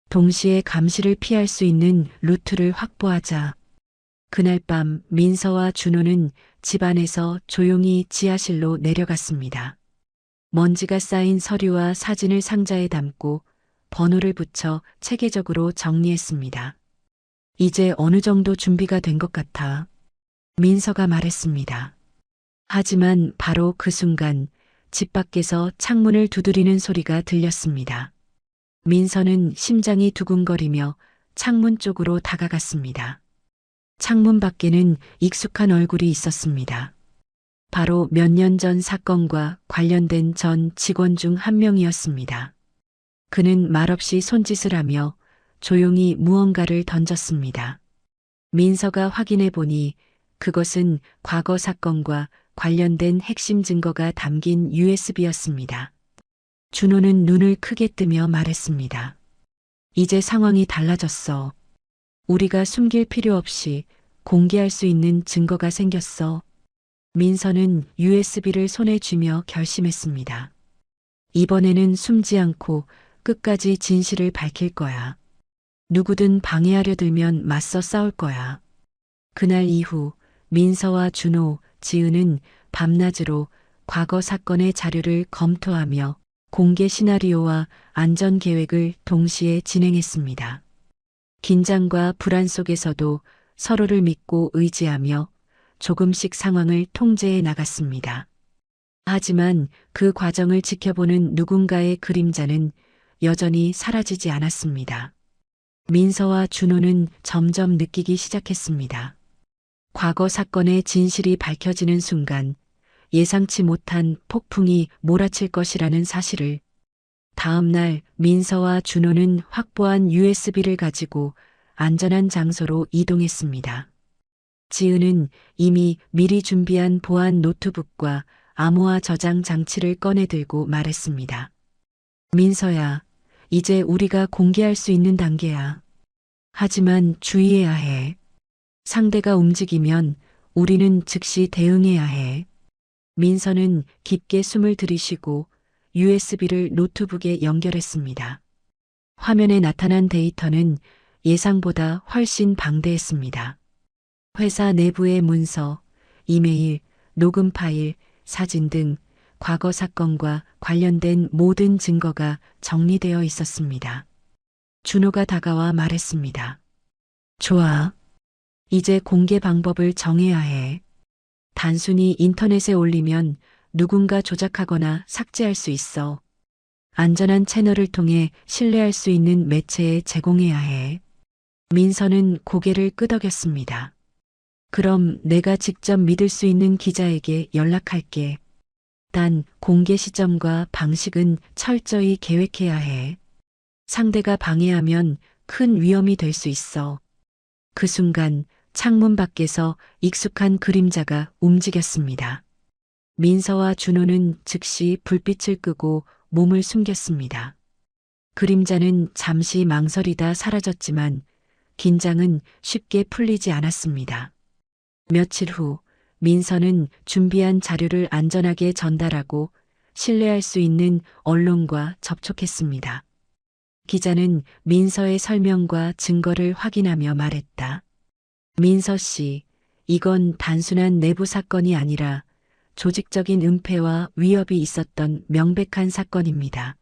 동시에 감시를 피할 수 있는 루트를 확보하자. 그날 밤 민서와 준호는 집 안에서 조용히 지하실로 내려갔습니다. 먼지가 쌓인 서류와 사진을 상자에 담고 번호를 붙여 체계적으로 정리했습니다. 이제 어느 정도 준비가 된 것 같아. 민서가 말했습니다. 하지만 바로 그 순간 집 밖에서 창문을 두드리는 소리가 들렸습니다. 민서는 심장이 두근거리며 창문 쪽으로 다가갔습니다. 창문 밖에는 익숙한 얼굴이 있었습니다. 바로 몇 년 전 사건과 관련된 전 직원 중 한 명이었습니다. 그는 말없이 손짓을 하며 조용히 무언가를 던졌습니다. 민서가 확인해 보니 그것은 과거 사건과 관련된 핵심 증거가 담긴 USB였습니다. 준호는 눈을 크게 뜨며 말했습니다. 이제 상황이 달라졌어. 우리가 숨길 필요 없이 공개할 수 있는 증거가 생겼어. 민서는 USB를 손에 쥐며 결심했습니다. 이번에는 숨지 않고 끝까지 진실을 밝힐 거야. 누구든 방해하려 들면 맞서 싸울 거야. 그날 이후 민서와 준호, 지은은 밤낮으로 과거 사건의 자료를 검토하며 공개 시나리오와 안전 계획을 동시에 진행했습니다. 긴장과 불안 속에서도 서로를 믿고 의지하며 조금씩 상황을 통제해 나갔습니다. 하지만 그 과정을 지켜보는 누군가의 그림자는 여전히 사라지지 않았습니다. 민서와 준호는 점점 느끼기 시작했습니다. 과거 사건의 진실이 밝혀지는 순간 예상치 못한 폭풍이 몰아칠 것이라는 사실을. 다음 날 민서와 준호는 확보한 USB를 가지고 안전한 장소로 이동했습니다. 지은은 이미 미리 준비한 보안 노트북과 암호화 저장 장치를 꺼내 들고 말했습니다. 민서야, 이제 우리가 공개할 수 있는 단계야. 하지만 주의해야 해. 상대가 움직이면 우리는 즉시 대응해야 해. 민서는 깊게 숨을 들이쉬고 USB를 노트북에 연결했습니다. 화면에 나타난 데이터는 예상보다 훨씬 방대했습니다. 회사 내부의 문서, 이메일, 녹음 파일, 사진 등 과거 사건과 관련된 모든 증거가 정리되어 있었습니다. 준호가 다가와 말했습니다. 좋아. 이제 공개 방법을 정해야 해. 단순히 인터넷에 올리면 누군가 조작하거나 삭제할 수 있어. 안전한 채널을 통해 신뢰할 수 있는 매체에 제공해야 해. 민서는 고개를 끄덕였습니다. 그럼 내가 직접 믿을 수 있는 기자에게 연락할게. 단 공개 시점과 방식은 철저히 계획해야 해. 상대가 방해하면 큰 위험이 될 수 있어. 그 순간 창문 밖에서 익숙한 그림자가 움직였습니다. 민서와 준호는 즉시 불빛을 끄고 몸을 숨겼습니다. 그림자는 잠시 망설이다 사라졌지만 긴장은 쉽게 풀리지 않았습니다. 며칠 후 민서는 준비한 자료를 안전하게 전달하고 신뢰할 수 있는 언론과 접촉했습니다. 기자는 민서의 설명과 증거를 확인하며 말했다. 민서 씨, 이건 단순한 내부 사건이 아니라 조직적인 은폐와 위협이 있었던 명백한 사건입니다.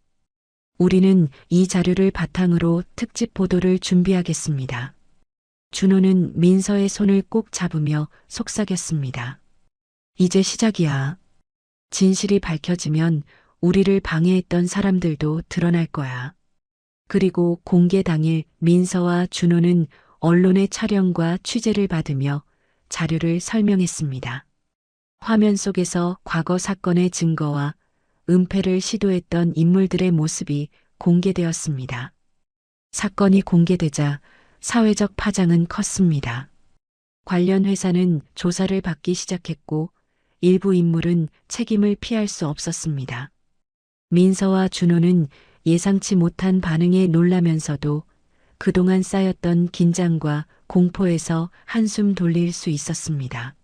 우리는 이 자료를 바탕으로 특집 보도를 준비하겠습니다. 준호는 민서의 손을 꼭 잡으며 속삭였습니다. 이제 시작이야. 진실이 밝혀지면 우리를 방해했던 사람들도 드러날 거야. 그리고 공개 당일 민서와 준호는 언론의 촬영과 취재를 받으며 자료를 설명했습니다. 화면 속에서 과거 사건의 증거와 은폐를 시도했던 인물들의 모습이 공개되었습니다. 사건이 공개되자 사회적 파장은 컸습니다. 관련 회사는 조사를 받기 시작했고 일부 인물은 책임을 피할 수 없었습니다. 민서와 준호는 예상치 못한 반응에 놀라면서도 그동안 쌓였던 긴장과 공포에서 한숨 돌릴 수 있었습니다.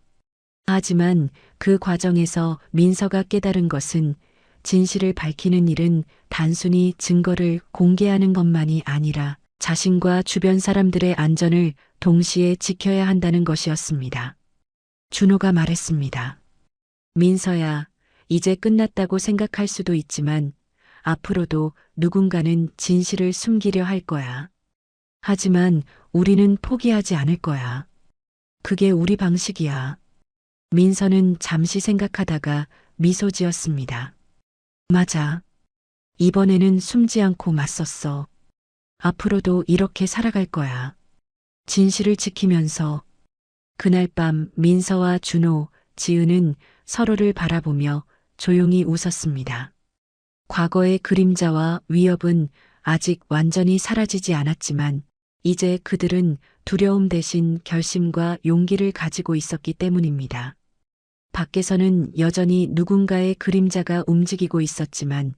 하지만 그 과정에서 민서가 깨달은 것은 진실을 밝히는 일은 단순히 증거를 공개하는 것만이 아니라 자신과 주변 사람들의 안전을 동시에 지켜야 한다는 것이었습니다. 준호가 말했습니다. 민서야, 이제 끝났다고 생각할 수도 있지만 앞으로도 누군가는 진실을 숨기려 할 거야. 하지만 우리는 포기하지 않을 거야. 그게 우리 방식이야. 민서는 잠시 생각하다가 미소 지었습니다. 맞아. 이번에는 숨지 않고 맞섰어. 앞으로도 이렇게 살아갈 거야. 진실을 지키면서. 그날 밤 민서와 준호, 지은은 서로를 바라보며 조용히 웃었습니다. 과거의 그림자와 위협은 아직 완전히 사라지지 않았지만 이제 그들은 두려움 대신 결심과 용기를 가지고 있었기 때문입니다. 밖에서는 여전히 누군가의 그림자가 움직이고 있었지만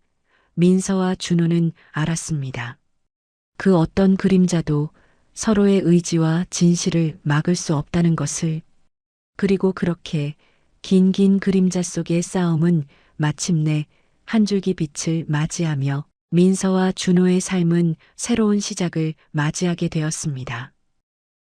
민서와 준호는 알았습니다. 그 어떤 그림자도 서로의 의지와 진실을 막을 수 없다는 것을. 그리고 그렇게 긴 그림자 속의 싸움은 마침내 한 줄기 빛을 맞이하며 민서와 준호의 삶은 새로운 시작을 맞이하게 되었습니다.